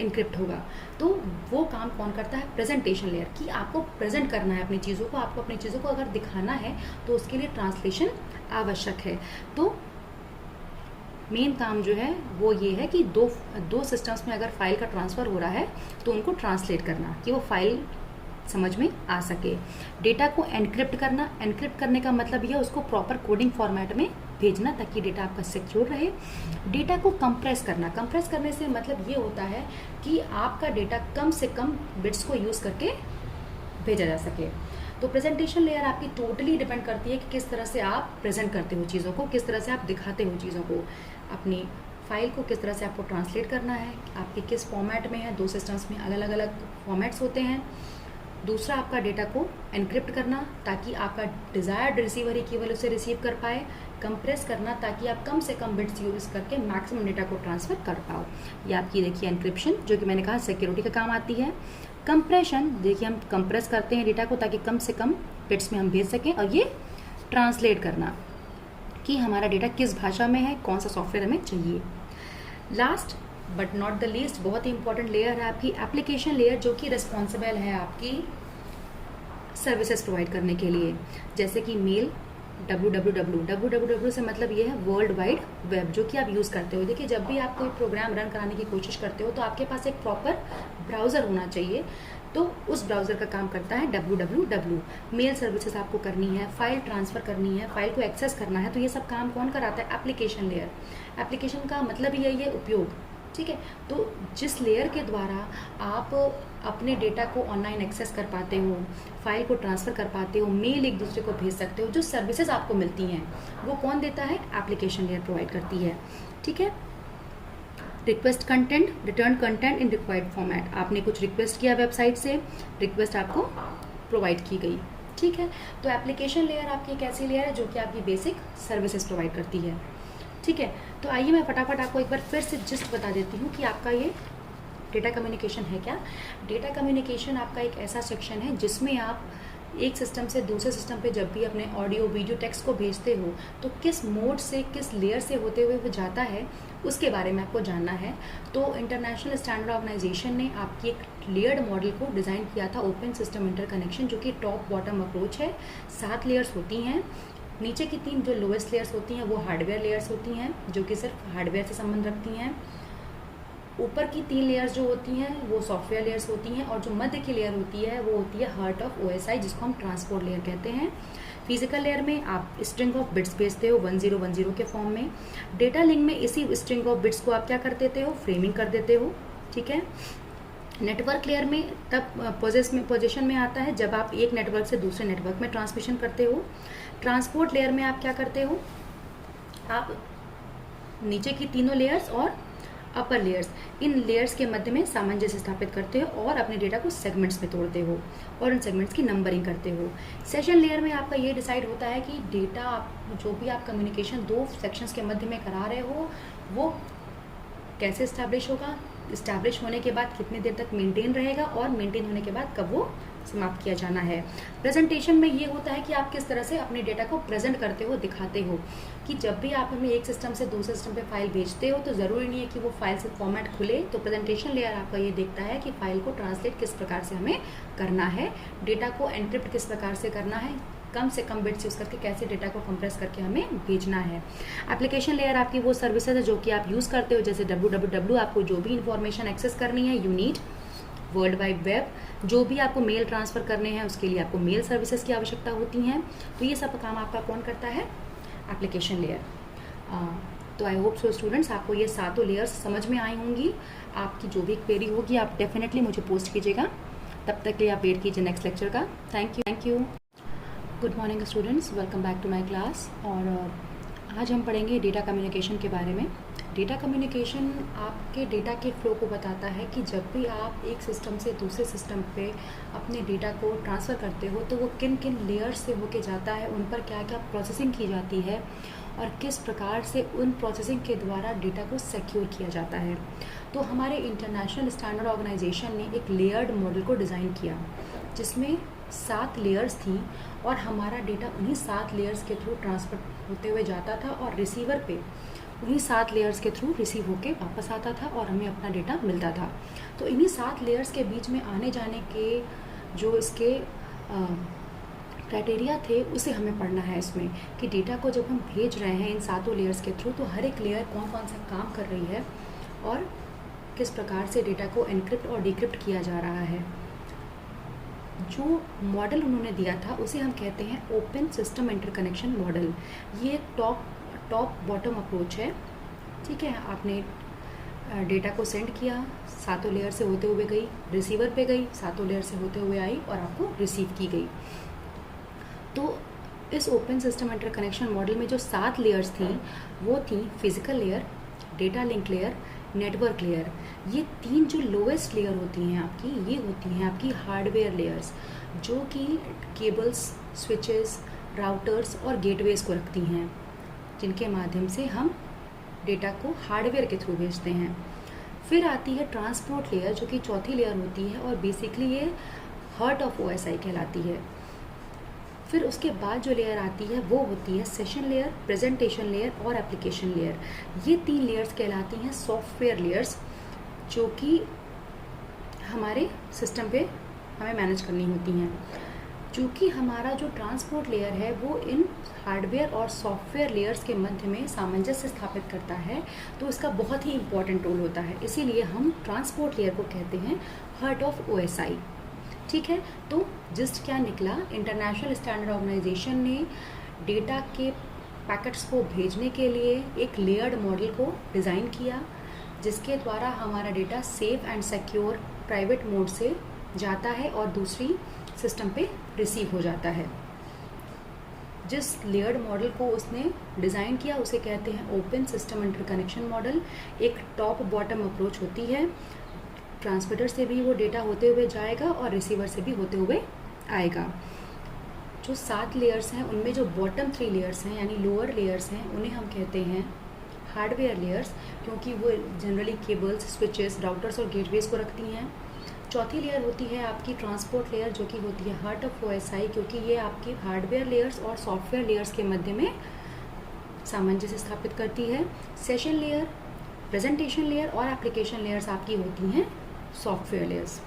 इनक्रिप्ट होगा। तो वो काम कौन करता है? प्रेजेंटेशन लेयर, कि आपको प्रेजेंट करना है अपनी चीज़ों को, आपको अपनी चीज़ों को अगर दिखाना है तो उसके लिए ट्रांसलेशन आवश्यक है। तो मेन काम जो है वो ये है कि दो सिस्टम्स में अगर फाइल का ट्रांसफ़र हो रहा है तो उनको ट्रांसलेट करना कि वो फाइल समझ में आ सके। डेटा को एनक्रिप्ट करना, एनक्रिप्ट करने का मतलब ये है उसको प्रॉपर कोडिंग फॉर्मेट में भेजना ताकि डेटा आपका सिक्योर रहे। डेटा को कंप्रेस करना, कंप्रेस करने से मतलब ये होता है कि आपका डेटा कम से कम बिट्स को यूज़ करके भेजा जा सके। तो प्रेजेंटेशन लेयर आपकी टोटली डिपेंड करती है कि किस तरह से आप प्रेजेंट करते हो चीज़ों को, किस तरह से आप दिखाते हो चीज़ों को। अपनी फाइल को किस तरह से आपको ट्रांसलेट करना है, आपके किस फॉर्मेट में है, दो सिस्टम्स में अलग अलग फॉर्मेट्स होते हैं। दूसरा, आपका डेटा को एनक्रिप्ट करना ताकि आपका डिज़ायर्ड रिसीवर ही केवल उसे रिसीव कर पाए। कंप्रेस करना ताकि आप कम से कम बिट्स यूज़ करके मैक्सिमम डेटा को ट्रांसफ़र कर पाओ। ये आपकी देखिए एनक्रिप्शन, जो कि मैंने कहा सिक्योरिटी का काम आती है। कंप्रेशन, देखिए हम कंप्रेस करते हैं डेटा को ताकि कम से कम बिट्स में हम भेज सकें। और ये ट्रांसलेट करना कि हमारा डेटा किस भाषा में है, कौन सा सॉफ्टवेयर हमें चाहिए। Last but not the least, बहुत ही इंपॉर्टेंट लेयर है आपकी एप्लीकेशन लेयर, जो कि रिस्पॉन्सिबल है आपकी सर्विसेज प्रोवाइड करने के लिए, जैसे कि मेल, www से मतलब ये है वर्ल्ड वाइड वेब, जो कि आप यूज़ करते हो। देखिए, जब भी आप कोई प्रोग्राम रन कराने की कोशिश करते हो तो आपके पास एक प्रॉपर ब्राउज़र होना चाहिए। तो उस ब्राउज़र का काम करता है www। मेल सर्विसेज आपको करनी है, फाइल ट्रांसफ़र करनी है, फाइल को एक्सेस करना है, तो ये सब काम कौन कराता है? Application layer. एप्लीकेशन का मतलब ही है उपयोग, ठीक है। तो जिस लेयर के द्वारा आप अपने डेटा को ऑनलाइन एक्सेस कर पाते हो, फाइल को ट्रांसफ़र कर पाते हो, मेल एक दूसरे को भेज सकते हो, जो सर्विसेज आपको मिलती हैं वो कौन देता है? एप्लीकेशन लेयर प्रोवाइड करती है, ठीक है। Request content, written content in required format. आपने कुछ रिक्वेस्ट किया वेबसाइट से, रिक्वेस्ट आपको प्रोवाइड की गई, ठीक है। तो एप्लीकेशन लेयर आपकी एक ऐसी लेयर है जो कि आपकी बेसिक सर्विसेज प्रोवाइड करती है, ठीक है। तो आइए मैं फटाफट आपको एक बार फिर से जिस्ट बता देती हूँ कि आपका ये डेटा कम्युनिकेशन है क्या। डेटा कम्युनिकेशन आपका एक ऐसा सेक्शन है जिसमें आप एक सिस्टम से दूसरे सिस्टम पे जब भी अपने ऑडियो, वीडियो, टेक्स्ट को भेजते हो तो किस मोड से, किस लेयर से होते हुए वो जाता है, उसके बारे में आपको जानना है। तो इंटरनेशनल स्टैंडर्ड ऑर्गेनाइजेशन ने आपकी एक लेयर्ड मॉडल को डिज़ाइन किया था, ओपन सिस्टम इंटरकनेक्शन, जो कि टॉप बॉटम अप्रोच है। 7 लेयर्स होती हैं। नीचे की 3 जो लोएस्ट लेयर्स होती हैं वो हार्डवेयर लेयर्स होती हैं, जो कि सिर्फ हार्डवेयर से संबंध रखती हैं। ऊपर की 3 लेयर्स जो होती हैं वो सॉफ्टवेयर लेयर्स होती हैं, और जो मध्य की लेयर होती है वो होती है हार्ट ऑफ OSI, जिसको हम ट्रांसपोर्ट लेयर कहते हैं। फिजिकल लेयर में आप स्ट्रिंग ऑफ बिट्स भेजते हो 1010 के फॉर्म में। डेटा लिंक में इसी स्ट्रिंग ऑफ बिट्स को आप क्या कर देते हो? फ्रेमिंग कर देते हो, ठीक है। नेटवर्क लेयर में तब पोजीशन में आता है जब आप एक नेटवर्क से दूसरे नेटवर्क में ट्रांसमिशन करते हो। ट्रांसपोर्ट लेयर में आप क्या करते हो? आप नीचे की तीनों लेयर्स और अपर लेयर्स, इन लेयर्स के मध्य में सामंजस्य स्थापित करते हो और अपने डेटा को सेगमेंट्स में तोड़ते हो और उन सेगमेंट्स की नंबरिंग करते हो। सेशन लेयर में आपका ये डिसाइड होता है कि डेटा आप जो भी आप कम्युनिकेशन 2 सेक्शंस के मध्य में करा रहे हो वो कैसे इस्टेब्लिश होगा, इस्टेब्लिश होने के बाद कितनी देर तक मेंटेन रहेगा, और मेंटेन होने के बाद कब वो समाप्त किया जाना है। प्रेजेंटेशन में ये होता है कि आप किस तरह से अपने डेटा को प्रेजेंट करते हो, दिखाते हो, कि जब भी आप हमें एक सिस्टम से दूसरे सिस्टम पे फाइल भेजते हो तो ज़रूरी नहीं है कि वो फाइल से फॉर्मेट खुले। तो प्रेजेंटेशन लेयर आपका ये देखता है कि फाइल को ट्रांसलेट किस प्रकार से हमें करना है, डेटा को एनक्रिप्ट किस प्रकार से करना है, कम से कम बिट्स यूज़ करके कैसे डेटा को कंप्रेस करके हमें भेजना है। एप्लीकेशन लेयर आपकी वो सर्विसेज है जो कि आप यूज़ करते हो, जैसे www, आपको जो भी इंफॉर्मेशन एक्सेस करनी है, you need world wide web, जो भी आपको मेल ट्रांसफ़र करने हैं उसके लिए आपको मेल सर्विसेज की आवश्यक्ता होती हैं। तो ये सब काम आपका कौन करता है? Application layer. तो आई होप सो स्टूडेंट्स, आपको ये 7 लेयर्स समझ में आई होंगी। आपकी जो भी क्वेरी होगी आप डेफिनेटली मुझे पोस्ट कीजिएगा। तब तक के लिए आप वेट कीजिए नेक्स्ट लेक्चर का। Thank you. Good morning students, welcome back to my class. और आज हम पढ़ेंगे डेटा कम्युनिकेशन के बारे में। डेटा कम्युनिकेशन आपके डेटा के फ्लो को बताता है कि जब भी आप एक सिस्टम से दूसरे सिस्टम पे अपने डेटा को ट्रांसफ़र करते हो तो वो किन किन लेयर्स से होके जाता है, उन पर क्या क्या प्रोसेसिंग की जाती है और किस प्रकार से उन प्रोसेसिंग के द्वारा डेटा को सिक्योर किया जाता है। तो हमारे इंटरनेशनल स्टैंडर्ड ऑर्गेनाइजेशन ने एक लेयर्ड मॉडल को डिज़ाइन किया जिसमें 7 लेयर्स थी और हमारा डेटा उन्हीं 7 लेयर्स के थ्रू ट्रांसफ़र होते हुए जाता था और रिसीवर पे उन्हीं 7 लेयर्स के थ्रू रिसीव होके वापस आता था और हमें अपना डेटा मिलता था। तो इन्हीं 7 लेयर्स के बीच में आने जाने के जो इसके क्राइटेरिया थे उसे हमें पढ़ना है इसमें कि डेटा को जब हम भेज रहे हैं इन 7 लेयर्स के थ्रू तो हर एक लेयर कौन कौन सा काम कर रही है और किस प्रकार से डेटा को एनक्रिप्ट और डिक्रिप्ट किया जा रहा है। जो मॉडल उन्होंने दिया था उसे हम कहते हैं ओपन सिस्टम इंटरकनेक्शन मॉडल। ये टॉप बॉटम अप्रोच है। ठीक है, आपने डेटा को सेंड किया, 7 लेयर से होते हुए गई, रिसीवर पे गई, 7 लेयर से होते हुए आई और आपको रिसीव की गई। तो इस ओपन सिस्टम इंटरकनेक्शन मॉडल में जो 7 लेयर्स थी वो थी physical layer, data link layer, network layer. ये 3 जो लोएस्ट लेयर होती हैं आपकी, ये होती हैं आपकी हार्डवेयर लेयर्स जो कि केबल्स, स्विचेस, राउटर्स और गेटवेज को रखती हैं, जिनके माध्यम से हम डेटा को हार्डवेयर के थ्रू भेजते हैं। फिर आती है ट्रांसपोर्ट लेयर जो कि चौथी लेयर होती है और बेसिकली ये हार्ट ऑफ OSI कहलाती है। फिर उसके बाद जो लेयर आती है वो होती है सेशन लेयर, प्रेजेंटेशन लेयर और एप्लीकेशन लेयर। ये 3 लेयर्स कहलाती हैं सॉफ्टवेयर लेयर्स जो कि हमारे सिस्टम पे हमें मैनेज करनी होती हैं। चूँकि हमारा जो ट्रांसपोर्ट लेयर है वो इन हार्डवेयर और सॉफ्टवेयर लेयर्स के मध्य में सामंजस्य स्थापित करता है, तो इसका बहुत ही इम्पॉर्टेंट रोल होता है। इसीलिए हम ट्रांसपोर्ट लेयर को कहते हैं हार्ट ऑफ OSI। ठीक है, तो जिस्ट क्या निकला, इंटरनेशनल स्टैंडर्ड ऑर्गेनाइजेशन ने डेटा के पैकेट्स को भेजने के लिए एक लेयर्ड मॉडल को डिज़ाइन किया जिसके द्वारा हमारा data safe and secure private mode से जाता है और दूसरी सिस्टम पे रिसीव हो जाता है। जिस लेयर्ड मॉडल को उसने डिज़ाइन किया उसे कहते हैं ओपन सिस्टम इंटरकनेक्शन मॉडल। एक टॉप बॉटम अप्रोच होती है, ट्रांसमीटर से भी वो डेटा होते हुए जाएगा और रिसीवर से भी होते हुए आएगा। जो 7 लेयर्स हैं उनमें जो बॉटम 3 लेयर्स हैं यानी लोअर लेयर्स हैं उन्हें हम कहते हैं हार्डवेयर लेयर्स, क्योंकि वो जनरली केबल्स, स्विचेस, राउटर्स और गेटवेज को रखती हैं। चौथी लेयर होती है आपकी ट्रांसपोर्ट लेयर जो कि होती है हार्ट ऑफ OSI, क्योंकि ये आपकी हार्डवेयर लेयर्स और सॉफ्टवेयर लेयर्स के मध्य में सामंजस्य स्थापित करती है। सेशन लेयर, प्रेजेंटेशन लेयर और एप्लीकेशन लेयर्स आपकी होती हैं सॉफ्टवेयर लेयर्स।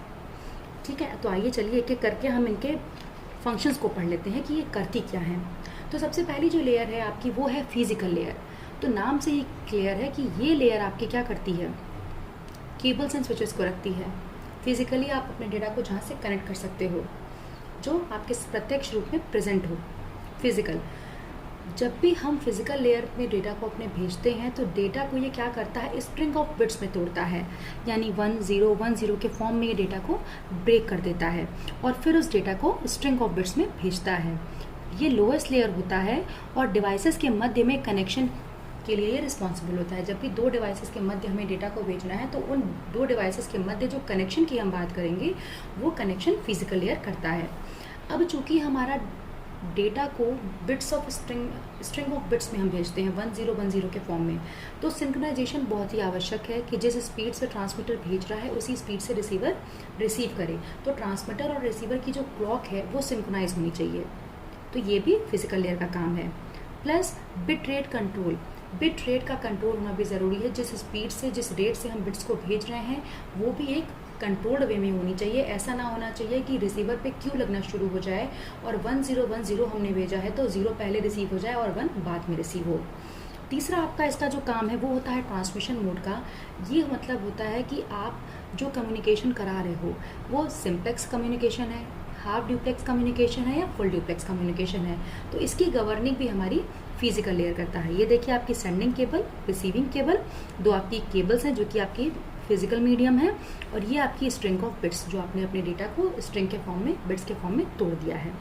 ठीक है, तो आइए चलिए एक एक करके हम इनके फंक्शंस को पढ़ लेते हैं कि ये करती क्या है। तो सबसे पहली जो लेयर है आपकी वो है फिजिकल लेयर। तो नाम से ही क्लियर है कि ये लेयर आपकी क्या करती है, केबल्स एंड स्विचेस को रखती है। फिजिकली आप अपने डेटा को जहाँ से कनेक्ट कर सकते हो जो आपके प्रत्यक्ष रूप में प्रेजेंट हो। फिजिकल, जब भी हम फिजिकल लेयर में डेटा को अपने भेजते हैं तो डेटा को ये क्या करता है, स्ट्रिंग ऑफ बिट्स में तोड़ता है, यानी 1010 के फॉर्म में ये डेटा को ब्रेक कर देता है और फिर उस डेटा को स्ट्रिंग ऑफ बिट्स में भेजता है। ये लोएस्ट लेयर होता है और डिवाइसेस के मध्य में कनेक्शन के लिए रिस्पॉन्सिबल होता है। जब भी 2 डिवाइसेस के मध्य हमें डेटा को भेजना है तो उन 2 डिवाइसेस के मध्य जो कनेक्शन की हम बात करेंगे वो कनेक्शन फिजिकल लेयर करता है। अब चूंकि हमारा डेटा को bits of string of bits में हम भेजते हैं 1010 के फॉर्म में, तो सिंक्रोनाइजेशन बहुत ही आवश्यक है कि जिस स्पीड से ट्रांसमीटर भेज रहा है उसी स्पीड से रिसीवर रिसीव करे। तो ट्रांसमीटर और रिसीवर की जो क्लॉक है वो सिंक्रोनाइज होनी चाहिए। तो ये भी फिजिकल लेयर का काम है। Plus bit rate control, bit rate का कंट्रोल होना भी ज़रूरी है। जिस स्पीड से, जिस रेट से हम बिट्स को भेज रहे हैं वो भी एक कंट्रोल्ड वे में होनी चाहिए। ऐसा ना होना चाहिए कि रिसीवर पे क्यू लगना शुरू हो जाए और 1010 हमने भेजा है तो 0 पहले रिसीव हो जाए और 1 बाद में रिसीव हो। तीसरा आपका इसका जो काम है वो होता है ट्रांसमिशन मोड का। ये मतलब होता है कि आप जो कम्युनिकेशन करा रहे हो वो सिंप्लेक्स कम्युनिकेशन है, हाफ ड्यूप्लेक्स कम्युनिकेशन है या फुल ड्यूप्लेक्स कम्युनिकेशन है। तो इसकी गवर्निंग भी हमारी फिजिकल लेयर करता है। ये देखिए आपकी सेंडिंग केबल, रिसीविंग केबल, दो आपकी केबल्स हैं जो कि आपकी फिजिकल मीडियम है, और ये आपकी स्ट्रिंग ऑफ बिट्स जो आपने अपने डेटा को स्ट्रिंग के फॉर्म में, बिट्स के फॉर्म में तोड़ दिया है।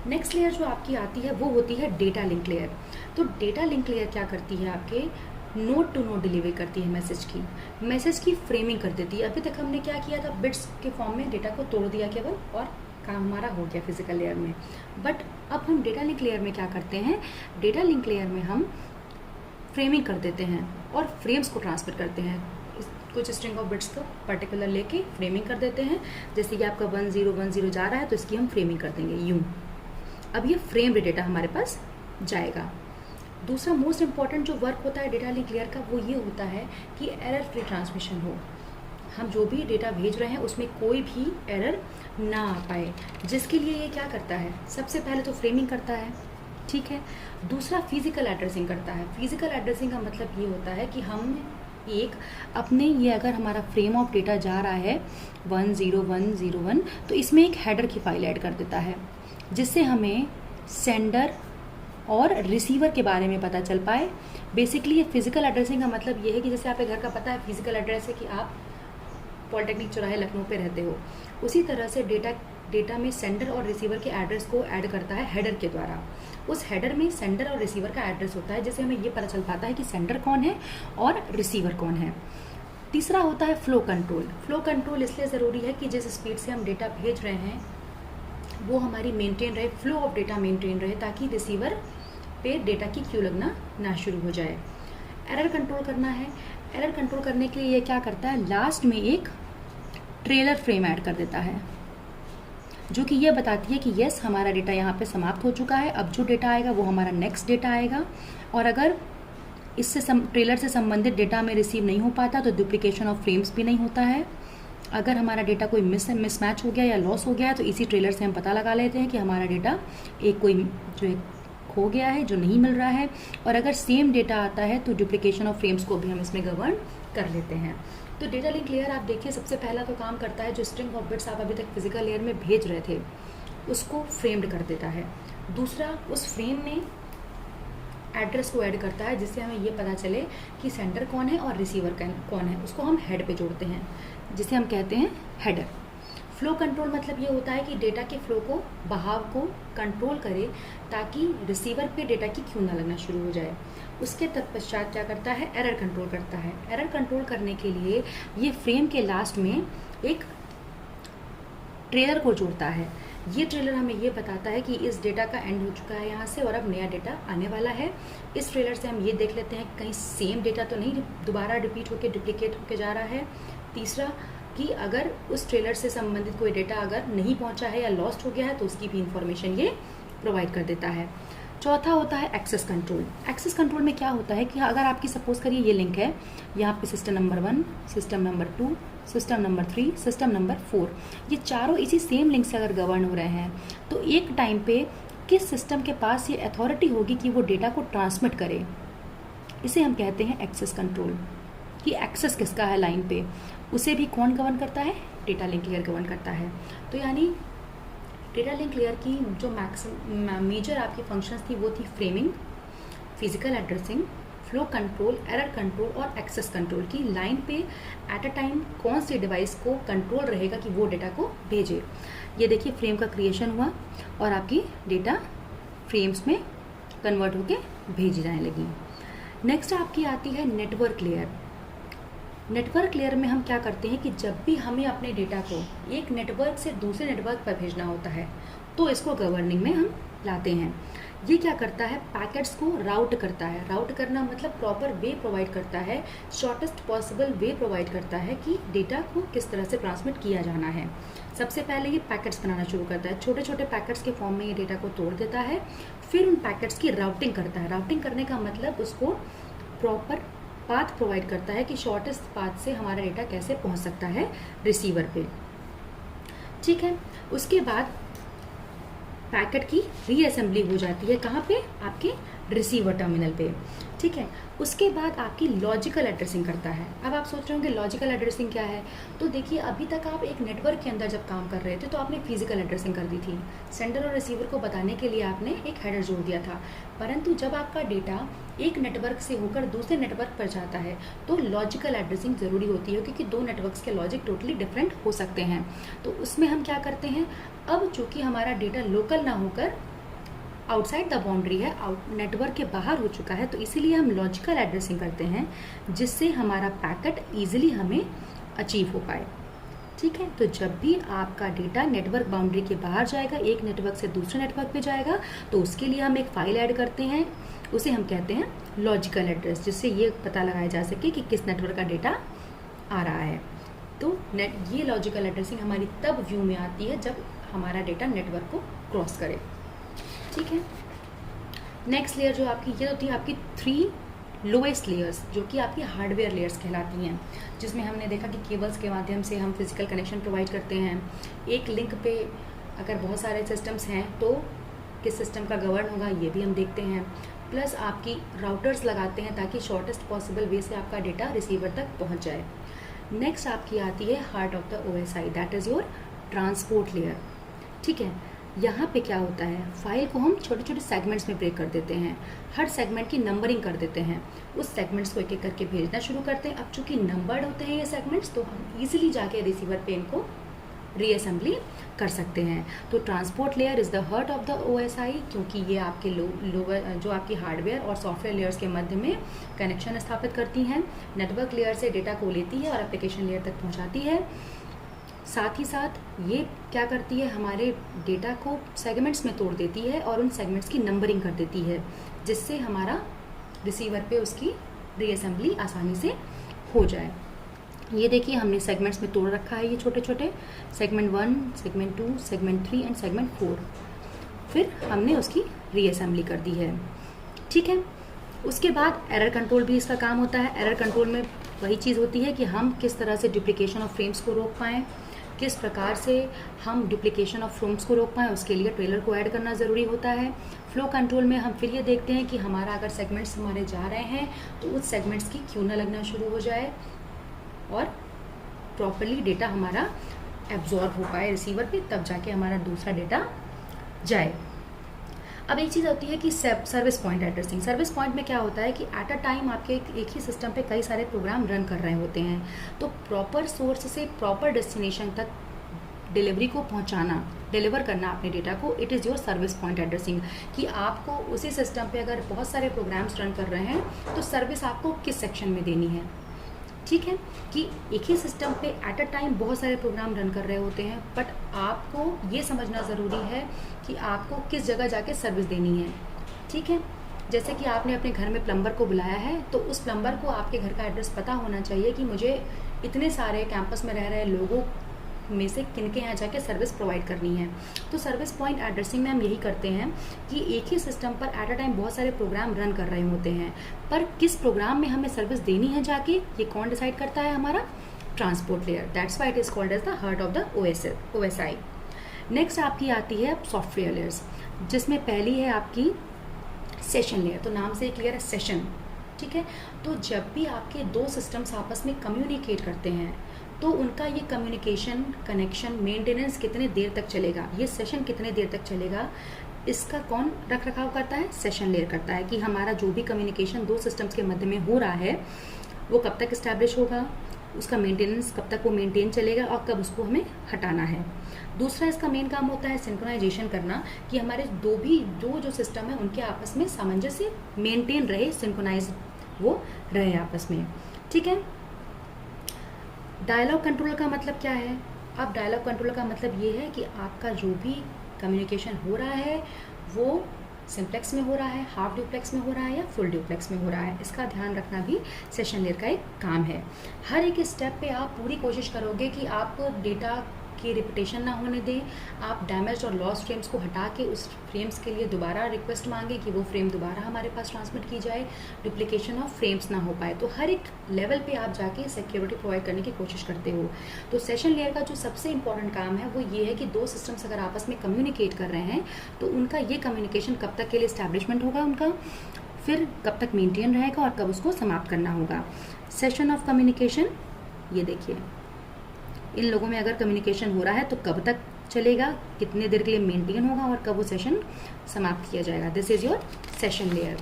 नेक्स्ट लेयर जो आपकी आती है वो होती है डेटा लिंक लेयर। तो डेटा लिंक लेयर क्या करती है, आपके नोड टू नोड डिलीवरी करती है मैसेज की फ्रेमिंग कर देती है। अभी तक हमने क्या किया था, बिट्स के फॉर्म में डेटा को तोड़ दिया केवल, और काम हमारा हो गया फिजिकल लेयर में। बट अब हम डेटा लिंक लेयर में क्या करते हैं, डेटा लिंक लेयर में हम फ्रेमिंग कर देते हैं और फ्रेम्स को ट्रांसफर करते हैं। कुछ स्ट्रिंग ऑफ बिट्स को पर्टिकुलर लेके फ्रेमिंग कर देते हैं, जैसे कि आपका 1010 जा रहा है तो इसकी हम फ्रेमिंग कर देंगे यूं। अब ये फ्रेम्ड डेटा हमारे पास जाएगा। दूसरा मोस्ट इंपॉर्टेंट जो वर्क होता है डेटा लिंक लेयर का, वो ये होता है कि एरर फ्री ट्रांसमिशन हो। हम जो भी डेटा भेज रहे हैं उसमें कोई भी एरर ना आ पाए, जिसके लिए ये क्या करता है, सबसे पहले तो फ्रेमिंग करता है, ठीक है। दूसरा फिजिकल एड्रेसिंग करता है। फिजिकल एड्रेसिंग का मतलब ये होता है कि हम एक अपने, ये अगर हमारा फ्रेम ऑफ डेटा जा रहा है 10101, तो इसमें एक हेडर की फाइल ऐड कर देता है, जिससे हमें सेंडर और रिसीवर के बारे में पता चल पाए। बेसिकली ये फिजिकल एड्रेसिंग का मतलब ये है कि जैसे आपके घर का पता है फिजिकल एड्रेस है कि आप पॉलिटेक्निक चौराहे लखनऊ पे रहते हो, उसी तरह से डेटा में सेंडर और रिसीवर के एड्रेस को ऐड करता है हेडर के द्वारा। उस हेडर में सेंडर और रिसीवर का एड्रेस होता है, जिससे हमें ये पता चल पाता है कि सेंडर कौन है और रिसीवर कौन है। तीसरा होता है फ्लो कंट्रोल। फ्लो कंट्रोल इसलिए ज़रूरी है कि जिस स्पीड से हम डेटा भेज रहे हैं वो हमारी मेंटेन रहे, फ्लो ऑफ डेटा मेंटेन रहे, ताकि रिसीवर पे डेटा की क्यू लगना ना शुरू हो जाए। एरर कंट्रोल करना है। एरर कंट्रोल करने के लिए ये क्या करता है, लास्ट में एक ट्रेलर फ्रेम ऐड कर देता है, जो कि ये बताती है कि यस हमारा डेटा यहाँ पे समाप्त हो चुका है, अब जो डेटा आएगा वो हमारा नेक्स्ट डेटा आएगा। और अगर इससे ट्रेलर से संबंधित डेटा में रिसीव नहीं हो पाता तो डुप्लीकेशन ऑफ फ्रेम्स भी नहीं होता है। अगर हमारा डेटा कोई मिसमैच हो गया या लॉस हो गया तो इसी ट्रेलर से हम पता लगा लेते हैं कि हमारा डेटा एक कोई जो है खो गया है, जो नहीं मिल रहा है। और अगर सेम डेटा आता है तो डुप्लीकेशन ऑफ फ्रेम्स को भी हम इसमें गवर्न कर लेते हैं। तो डेटा लिंक लेयर आप देखिए सबसे पहला तो काम करता है, जो स्ट्रिंग ऑफ बिट्स आप अभी तक फिजिकल लेयर में भेज रहे थे उसको फ्रेम्ड कर देता है। दूसरा, उस फ्रेम में एड्रेस को ऐड करता है, जिससे हमें ये पता चले कि सेंडर कौन है और रिसीवर कौन है। उसको हम हेड पे जोड़ते हैं, जिसे हम कहते हैं हेडर। फ्लो कंट्रोल मतलब ये होता है कि डेटा के फ्लो को, बहाव को कंट्रोल करे, ताकि रिसीवर पे डेटा की क्यू ना लगना शुरू हो जाए। उसके तत्पश्चात क्या करता है, एरर कंट्रोल करता है। एरर कंट्रोल करने के लिए ये फ्रेम के लास्ट में एक ट्रेलर को जोड़ता है। ये ट्रेलर हमें ये बताता है कि इस डेटा का एंड हो चुका है यहाँ से और अब नया डेटा आने वाला है। इस ट्रेलर से हम ये देख लेते हैं कहीं सेम डेटा तो नहीं दोबारा रिपीट होकर डुप्लीकेट होकर जा रहा है। तीसरा, कि अगर उस ट्रेलर से संबंधित कोई डेटा अगर नहीं पहुँचा है या लॉस्ट हो गया है तो उसकी भी इंफॉर्मेशन ये प्रोवाइड कर देता है। चौथा होता है एक्सेस कंट्रोल। एक्सेस कंट्रोल में क्या होता है कि अगर आपकी सपोज करिए ये लिंक है, यहाँ पे system number 1, system number 2, system number 3, system number 4, ये चारों इसी सेम लिंक से अगर गवर्न हो रहे हैं तो एक टाइम पे किस सिस्टम के पास ये अथॉरिटी होगी कि वो डेटा को ट्रांसमिट करे, इसे हम कहते हैं एक्सेस कंट्रोल। कि एक्सेस किसका है लाइन पे, उसे भी कौन गवर्न करता है, डेटा लिंक लेयर गवर्न करता है। तो यानी डेटा लिंक लेयर की जो मेजर आपकी फंक्शंस थी वो थी framing, physical addressing, flow control, error control और एक्सेस कंट्रोल। की लाइन पे एट अ टाइम कौन सी डिवाइस को कंट्रोल रहेगा कि वो डेटा को भेजे। ये देखिए फ्रेम का क्रिएशन हुआ और आपकी डेटा फ्रेम्स में कन्वर्ट होके भेजी जाने लगी। नेक्स्ट आपकी आती है नेटवर्क लेयर। नेटवर्क लेयर में हम क्या करते हैं कि जब भी हमें अपने डेटा को एक नेटवर्क से दूसरे नेटवर्क पर भेजना होता है तो इसको गवर्निंग में हम लाते हैं। ये क्या करता है, पैकेट्स को राउट करता है। राउट करना मतलब प्रॉपर वे प्रोवाइड करता है, शॉर्टेस्ट पॉसिबल वे प्रोवाइड करता है कि डेटा को किस तरह से ट्रांसमिट किया जाना है। सबसे पहले ये पैकेट्स बनाना शुरू करता है, छोटे छोटे पैकेट्स के फॉर्म में ये डेटा को तोड़ देता है, फिर उन पैकेट्स की राउटिंग करता है। राउटिंग करने का मतलब उसको प्रॉपर पाथ प्रोवाइड करता है कि शॉर्टेस्ट पाथ से हमारा डेटा कैसे पहुंच सकता है रिसीवर पे। ठीक है, उसके बाद पैकेट की रीअसेंबली हो जाती है। कहाँ पे? आपके रिसीवर टर्मिनल पे। ठीक है, उसके बाद आपकी लॉजिकल एड्रेसिंग करता है। अब आप सोच रहे होंगे लॉजिकल एड्रेसिंग क्या है? तो देखिए, अभी तक आप एक नेटवर्क के अंदर जब काम कर रहे थे तो आपने फिजिकल एड्रेसिंग कर दी थी, सेंडर और रिसीवर को बताने के लिए आपने एक हेडर जोड़ दिया था। परंतु जब आपका डेटा एक नेटवर्क से होकर दूसरे नेटवर्क पर जाता है तो लॉजिकल एड्रेसिंग ज़रूरी होती है, क्योंकि दो नेटवर्क्स के लॉजिक टोटली डिफरेंट हो सकते हैं। तो उसमें हम क्या करते हैं, अब चूंकि हमारा डेटा लोकल ना होकर आउटसाइड द बाउंड्री है, नेटवर्क के बाहर हो चुका है, तो इसीलिए हम लॉजिकल एड्रेसिंग करते हैं, जिससे हमारा पैकेट ईजिली हमें अचीव हो पाए। ठीक है, तो जब भी आपका डेटा नेटवर्क बाउंड्री के बाहर जाएगा, एक नेटवर्क से दूसरे नेटवर्क पे जाएगा, तो उसके लिए हम एक फाइल ऐड करते हैं, उसे हम कहते हैं लॉजिकल एड्रेस, जिससे ये पता लगाया जा सके कि किस नेटवर्क का डेटा आ रहा है। तो ये लॉजिकल एड्रेसिंग हमारी तब व्यू में आती है जब हमारा डेटा नेटवर्क को क्रॉस करे। ठीक है, नेक्स्ट लेयर जो आपकी ये होती है आपकी 3 लोएस्ट लेयर्स, जो कि आपकी हार्डवेयर लेयर्स कहलाती हैं, जिसमें हमने देखा कि केबल्स के माध्यम से हम फिजिकल कनेक्शन प्रोवाइड करते हैं। एक लिंक पे अगर बहुत सारे सिस्टम्स हैं तो किस सिस्टम का गवर्न होगा ये भी हम देखते हैं। प्लस आपकी राउटर्स लगाते हैं ताकि शॉर्टेस्ट पॉसिबल वे से आपका डेटा रिसीवर तक पहुंच जाए। नेक्स्ट आपकी आती है heart of the OSI, that is your transport layer. ठीक है, यहाँ पे क्या होता है, फाइल को हम छोटे छोटे सेगमेंट्स में ब्रेक कर देते हैं, हर सेगमेंट की नंबरिंग कर देते हैं, उस सेगमेंट्स को एक एक करके भेजना शुरू करते हैं। अब चूंकि नंबर्ड होते हैं ये सेगमेंट्स, तो हम इजीली जाके रिसीवर पे इनको रीअसेंबली कर सकते हैं। तो transport layer is the heart of the OSI, क्योंकि ये आपके लोअर जो आपकी हार्डवेयर और सॉफ्टवेयर लेयर्स के मध्य में कनेक्शन स्थापित करती हैं, नेटवर्क लेयर से डेटा को लेती है और एप्लीकेशन लेयर तक पहुँचाती है। साथ ही साथ ये क्या करती है, हमारे डेटा को सेगमेंट्स में तोड़ देती है और उन सेगमेंट्स की नंबरिंग कर देती है, जिससे हमारा रिसीवर पे उसकी रीअसेंबली आसानी से हो जाए। ये देखिए, हमने सेगमेंट्स में तोड़ रखा है ये छोटे छोटे, segment 1, segment 2, segment 3 and segment 4। फिर हमने उसकी रीअसेंबली कर दी है। ठीक है, उसके बाद एरर कंट्रोल भी इसका काम होता है। एरर कंट्रोल में वही चीज़ होती है कि हम किस तरह से डुप्लीकेशन ऑफ फ्रेम्स को रोक पाएँ, किस प्रकार से हम डुप्लीकेशन ऑफ फ्रेम्स को रोक पाएँ, उसके लिए ट्रेलर को ऐड करना ज़रूरी होता है। फ्लो कंट्रोल में हम फिर ये देखते हैं कि हमारा अगर सेगमेंट्स हमारे जा रहे हैं तो उस सेगमेंट्स की क्यू ना लगना शुरू हो जाए और प्रॉपरली डेटा हमारा एब्जॉर्ब हो पाए रिसीवर पे, तब जाके हमारा दूसरा डेटा जाए। अब एक चीज़ होती है कि service point addressing. Service point में क्या होता है कि एट अ टाइम आपके एक ही सिस्टम पे कई सारे प्रोग्राम रन कर रहे होते हैं, तो प्रॉपर सोर्स से प्रॉपर डेस्टिनेशन तक डिलीवरी को पहुंचाना, डिलीवर करना अपने डेटा को, it is your service point addressing. कि आपको उसी सिस्टम पे अगर बहुत सारे प्रोग्राम्स रन कर रहे हैं तो सर्विस आपको किस सेक्शन में देनी है। ठीक है, कि एक ही सिस्टम पे एट अ टाइम बहुत सारे प्रोग्राम रन कर रहे होते हैं, बट आपको ये समझना ज़रूरी है कि आपको किस जगह जाके सर्विस देनी है। ठीक है, जैसे कि आपने अपने घर में प्लम्बर को बुलाया है, तो उस प्लम्बर को आपके घर का एड्रेस पता होना चाहिए कि मुझे इतने सारे कैंपस में रह रहे लोगों में से किनके यहाँ जाके सर्विस प्रोवाइड करनी है। तो सर्विस पॉइंट एड्रेसिंग में हम यही करते हैं कि एक ही सिस्टम पर एट अ टाइम बहुत सारे प्रोग्राम रन कर रहे होते हैं, पर किस प्रोग्राम में हमें सर्विस देनी है जाके, ये कौन डिसाइड करता है, हमारा transport layer. That's why it is called as the heart of the OSI। Next आपकी आती है सॉफ्टवेयर लेयर्स, जिसमें पहली है आपकी सेशन लेयर। तो नाम से क्लियर है, सेशन। ठीक है, तो जब भी आपके दो सिस्टम्स आपस में कम्युनिकेट करते हैं तो उनका ये कम्युनिकेशन, कनेक्शन, मेंटेनेंस कितने देर तक चलेगा, ये सेशन कितने देर तक चलेगा, इसका कौन रख रखाव करता है, सेशन लेयर करता है। कि हमारा जो भी कम्युनिकेशन दो सिस्टम्स के मध्य में हो रहा है वो कब तक इस्टेब्लिश होगा, उसका मेंटेनेंस कब तक वो मेंटेन चलेगा और कब उसको हमें हटाना है। दूसरा इसका मेन काम होता है सिंक्रोनाइजेशन करना, कि हमारे जो सिस्टम है उनके आपस में सामंजस्य मेंटेन रहे, सिंक्रोनाइज वो रहे आपस में। ठीक है, डायलॉग कंट्रोलर का मतलब क्या है। अब डायलॉग कंट्रोलर का मतलब ये है कि आपका जो भी कम्युनिकेशन हो रहा है वो सिंप्लेक्स में हो रहा है, हाफ ड्यूप्लेक्स में हो रहा है या फुल ड्यूप्लेक्स में हो रहा है, इसका ध्यान रखना भी सेशन लेयर का एक काम है। हर एक स्टेप पे आप पूरी कोशिश करोगे कि आप डेटा की रिपीटेशन ना होने दें, आप डैमेज और लॉस फ्रेम्स को हटा के उस फ्रेम्स के लिए दोबारा रिक्वेस्ट मांगें कि वो फ्रेम दोबारा हमारे पास ट्रांसमिट की जाए, डुप्लीकेशन ऑफ फ्रेम्स ना हो पाए। तो हर एक लेवल पे आप जाके सिक्योरिटी प्रोवाइड करने की कोशिश करते हो। तो सेशन लेयर का जो सबसे इंपॉर्टेंट काम है वो ये है कि दो सिस्टम्स अगर आपस में कम्युनिकेट कर रहे हैं तो उनका ये कम्युनिकेशन कब तक के लिए इस्टेब्लिशमेंट होगा उनका, फिर कब तक मेंटेन रहेगा और कब उसको समाप्त करना होगा। सेशन ऑफ कम्युनिकेशन, ये देखिए इन लोगों में अगर कम्युनिकेशन हो रहा है तो कब तक चलेगा, कितने देर के लिए मेंटेन होगा और कब वो सेशन समाप्त किया जाएगा। This is your session layer.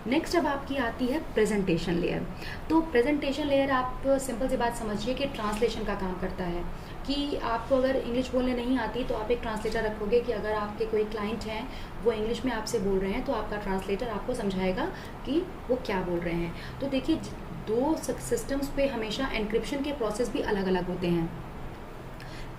Next अब आपकी आती है प्रेजेंटेशन लेयर। तो प्रेजेंटेशन लेयर आप सिंपल सी बात समझिए कि ट्रांसलेशन का काम करता है कि आपको अगर इंग्लिश बोलने नहीं आती तो आप एक ट्रांसलेटर रखोगे कि अगर आपके कोई क्लाइंट हैं वो इंग्लिश में आपसे बोल रहे हैं तो आपका ट्रांसलेटर आपको समझाएगा कि वो क्या बोल रहे हैं। तो देखिए दो सिस्टम्स पे हमेशा एनक्रिप्शन के प्रोसेस भी अलग अलग होते हैं।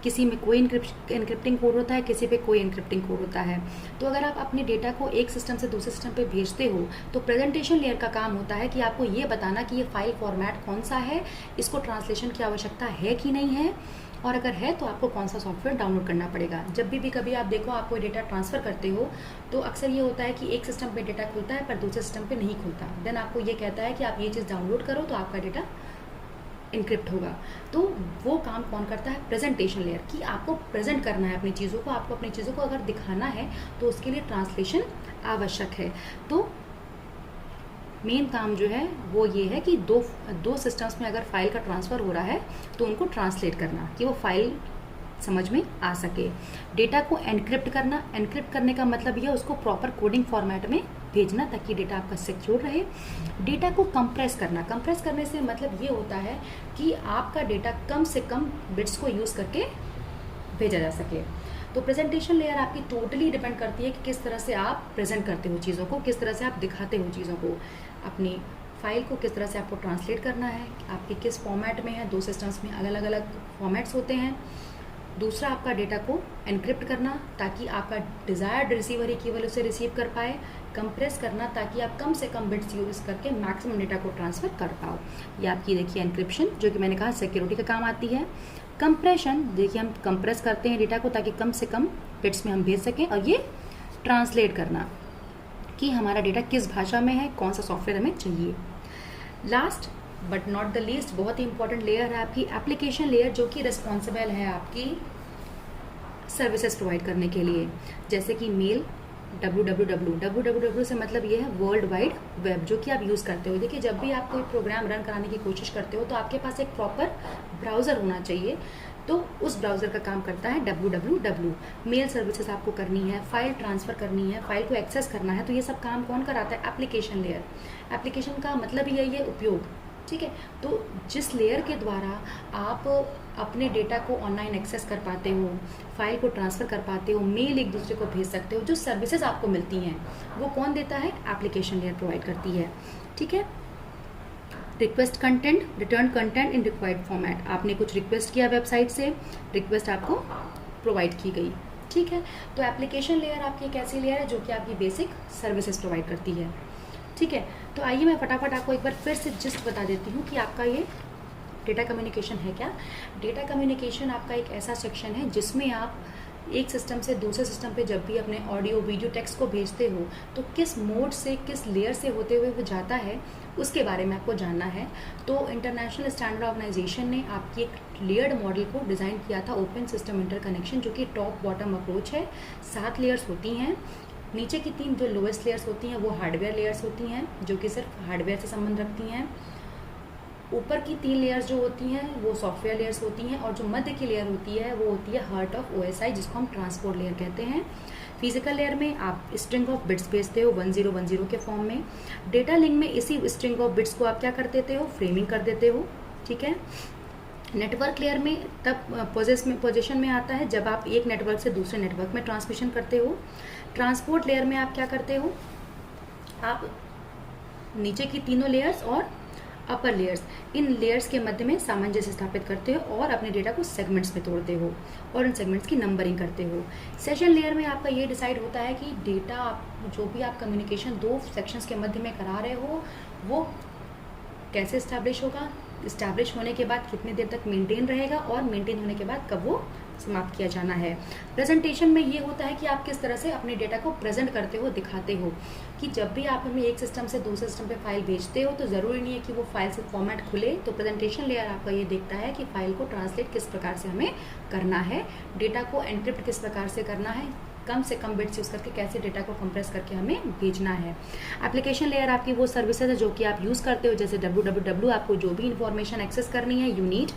किसी में कोई एनक्रिप्टिंग कोड होता है, किसी पे कोई एनक्रिप्टिंग कोड होता है। तो अगर आप अपने डेटा को एक सिस्टम से दूसरे सिस्टम पे भेजते हो तो प्रेजेंटेशन लेयर का काम होता है कि आपको ये बताना कि ये फाइल फॉर्मेट कौन सा है, इसको ट्रांसलेशन की आवश्यकता है कि नहीं है, और अगर है तो आपको कौन सा सॉफ्टवेयर डाउनलोड करना पड़ेगा। जब भी कभी आप देखो आप कोई डेटा ट्रांसफ़र करते हो तो अक्सर ये होता है कि एक सिस्टम पे डेटा खुलता है पर दूसरे सिस्टम पे नहीं खुलता। देन आपको ये कहता है कि आप ये चीज़ डाउनलोड करो तो आपका डेटा इनक्रिप्ट होगा। तो वो काम कौन करता है? प्रेजेंटेशन लेयर, कि आपको प्रेजेंट करना है अपनी चीज़ों को, आपको अपनी चीज़ों को अगर दिखाना है तो उसके लिए ट्रांसलेशन आवश्यक है। तो मेन काम जो है वो ये है कि दो सिस्टम्स में अगर फाइल का ट्रांसफ़र हो रहा है तो उनको ट्रांसलेट करना कि वो फाइल समझ में आ सके। डेटा को एनक्रिप्ट करना, एनक्रिप्ट करने का मतलब ये उसको प्रॉपर कोडिंग फॉर्मेट में भेजना ताकि डेटा आपका सिक्योर रहे। डेटा को कंप्रेस करना, कंप्रेस करने से मतलब ये होता है कि आपका डेटा कम से कम बिट्स को यूज़ करके भेजा जा सके। तो प्रेजेंटेशन लेयर आपकी टोटली डिपेंड करती है कि किस तरह से आप प्रेजेंट करते हो चीज़ों को, किस तरह से आप दिखाते हो चीज़ों को। अपनी फाइल को किस तरह से आपको ट्रांसलेट करना है, आपके किस फॉर्मेट में है, दो सिस्टम्स में अलग अलग फॉर्मेट्स होते हैं। दूसरा आपका डेटा को एनक्रिप्ट करना ताकि आपका डिज़ायर्ड रिसीवर ही केवल उसे रिसीव कर पाए। कंप्रेस करना ताकि आप कम से कम बिट्स यूज़ करके मैक्सिमम डेटा को ट्रांसफ़र कर पाओ। ये आपकी देखिए एनक्रिप्शन, जो कि मैंने कहा सिक्योरिटी का काम आती है। कंप्रेशन, देखिए हम कंप्रेस करते हैं डेटा को ताकि कम से कम बिट्स में हम भेज सकें। और ये ट्रांसलेट करना कि हमारा डेटा किस भाषा में है, कौन सा सॉफ्टवेयर हमें चाहिए। Last but not the least बहुत ही इंपॉर्टेंट लेयर है आपकी एप्लीकेशन लेयर, जो कि रिस्पॉन्सिबल है आपकी सर्विसेज प्रोवाइड करने के लिए, जैसे कि मेल, www से मतलब ये है वर्ल्ड वाइड वेब, जो कि आप यूज़ करते हो। देखिए जब भी आप कोई प्रोग्राम रन कराने की कोशिश करते हो तो आपके पास एक प्रॉपर ब्राउज़र होना चाहिए। तो उस ब्राउज़र का काम करता है www। मेल सर्विसेज आपको करनी है, फाइल ट्रांसफ़र करनी है, फाइल को एक्सेस करना है, तो ये सब काम कौन कराता है? Application layer. एप्लीकेशन का मतलब ही यही है उपयोग, ठीक है। तो जिस लेयर के द्वारा आप अपने डेटा को ऑनलाइन एक्सेस कर पाते हो, फाइल को ट्रांसफ़र कर पाते हो, मेल एक दूसरे को भेज सकते हो, जो सर्विसेज आपको मिलती हैं वो कौन देता है? एप्लीकेशन लेयर प्रोवाइड करती है, ठीक है। Request content, written content in required format. आपने कुछ रिक्वेस्ट किया वेबसाइट से, रिक्वेस्ट आपको प्रोवाइड की गई, ठीक है। तो एप्लीकेशन लेयर आपकी एक ऐसी लेयर है जो कि आपकी बेसिक सर्विसेज प्रोवाइड करती है, ठीक है। तो आइए मैं फटाफट आपको एक बार फिर से जिस्ट बता देती हूँ कि आपका ये डेटा कम्युनिकेशन है क्या। डेटा कम्युनिकेशन आपका एक ऐसा सेक्शन है जिसमें आप एक सिस्टम से दूसरे सिस्टम पे जब भी अपने ऑडियो, वीडियो, टेक्स्ट को भेजते हो तो किस मोड से, किस लेयर से होते हुए वो जाता है उसके बारे में आपको जानना है। तो इंटरनेशनल स्टैंडर्ड ऑर्गेनाइजेशन ने आपकी एक लेयर्ड मॉडल को डिज़ाइन किया था, ओपन सिस्टम इंटरकनेक्शन, जो कि टॉप बॉटम अप्रोच है। 7 लेयर्स होती हैं। नीचे की 3 जो लोएस्ट लेयर्स होती हैं वो हार्डवेयर लेयर्स होती हैं, जो कि सिर्फ हार्डवेयर से संबंध रखती हैं। ऊपर की 3 लेयर्स जो होती हैं वो सॉफ्टवेयर लेयर्स होती हैं, और जो मध्य की लेयर होती है वो होती है हार्ट ऑफ OSI, जिसको हम ट्रांसपोर्ट लेयर कहते हैं। फिजिकल लेयर में आप स्ट्रिंग ऑफ बिट्स भेजते हो 1010 के फॉर्म में। डेटा लिंक में इसी स्ट्रिंग ऑफ बिट्स को आप क्या कर देते हो? फ्रेमिंग कर देते हो, ठीक है। नेटवर्क लेयर में तब पोजीशन में आता है जब आप एक नेटवर्क से दूसरे नेटवर्क में ट्रांसमिशन करते हो। ट्रांसपोर्ट लेयर में आप क्या करते हो? आप नीचे की तीनों लेयर्स और अपर लेयर्स, इन लेयर्स के मध्य में सामंजस्य स्थापित करते हो और अपने डेटा को सेगमेंट्स में तोड़ते हो और उन सेगमेंट्स की नंबरिंग करते हो। सेशन लेयर में आपका ये डिसाइड होता है कि डेटा जो भी आप कम्युनिकेशन 2 सेक्शंस के मध्य में करा रहे हो वो कैसे इस्टेब्लिश होगा, इस्टेब्लिश होने के बाद कितनी देर तक मेंटेन रहेगा और मेंटेन होने के बाद कब वो समाप्त किया जाना है। प्रेजेंटेशन में ये होता है कि आप किस तरह से अपने डेटा को प्रेजेंट करते हो, दिखाते हो, कि जब भी आप हमें एक सिस्टम से दूसरे सिस्टम पे फाइल भेजते हो तो ज़रूरी नहीं है कि वो फाइल से फॉर्मेट खुले। तो प्रेजेंटेशन लेयर आपका ये देखता है कि फाइल को ट्रांसलेट किस प्रकार से हमें करना है, डेटा को एनक्रिप्ट किस प्रकार से करना है, कम से कम बिट्स यूज़ करके कैसे डेटा को कंप्रेस करके हमें भेजना है। एप्लीकेशन लेयर आपकी वो सर्विसेज है जो कि आप यूज़ करते हो, जैसे www, आपको जो भी इंफॉर्मेशन एक्सेस करनी है, you need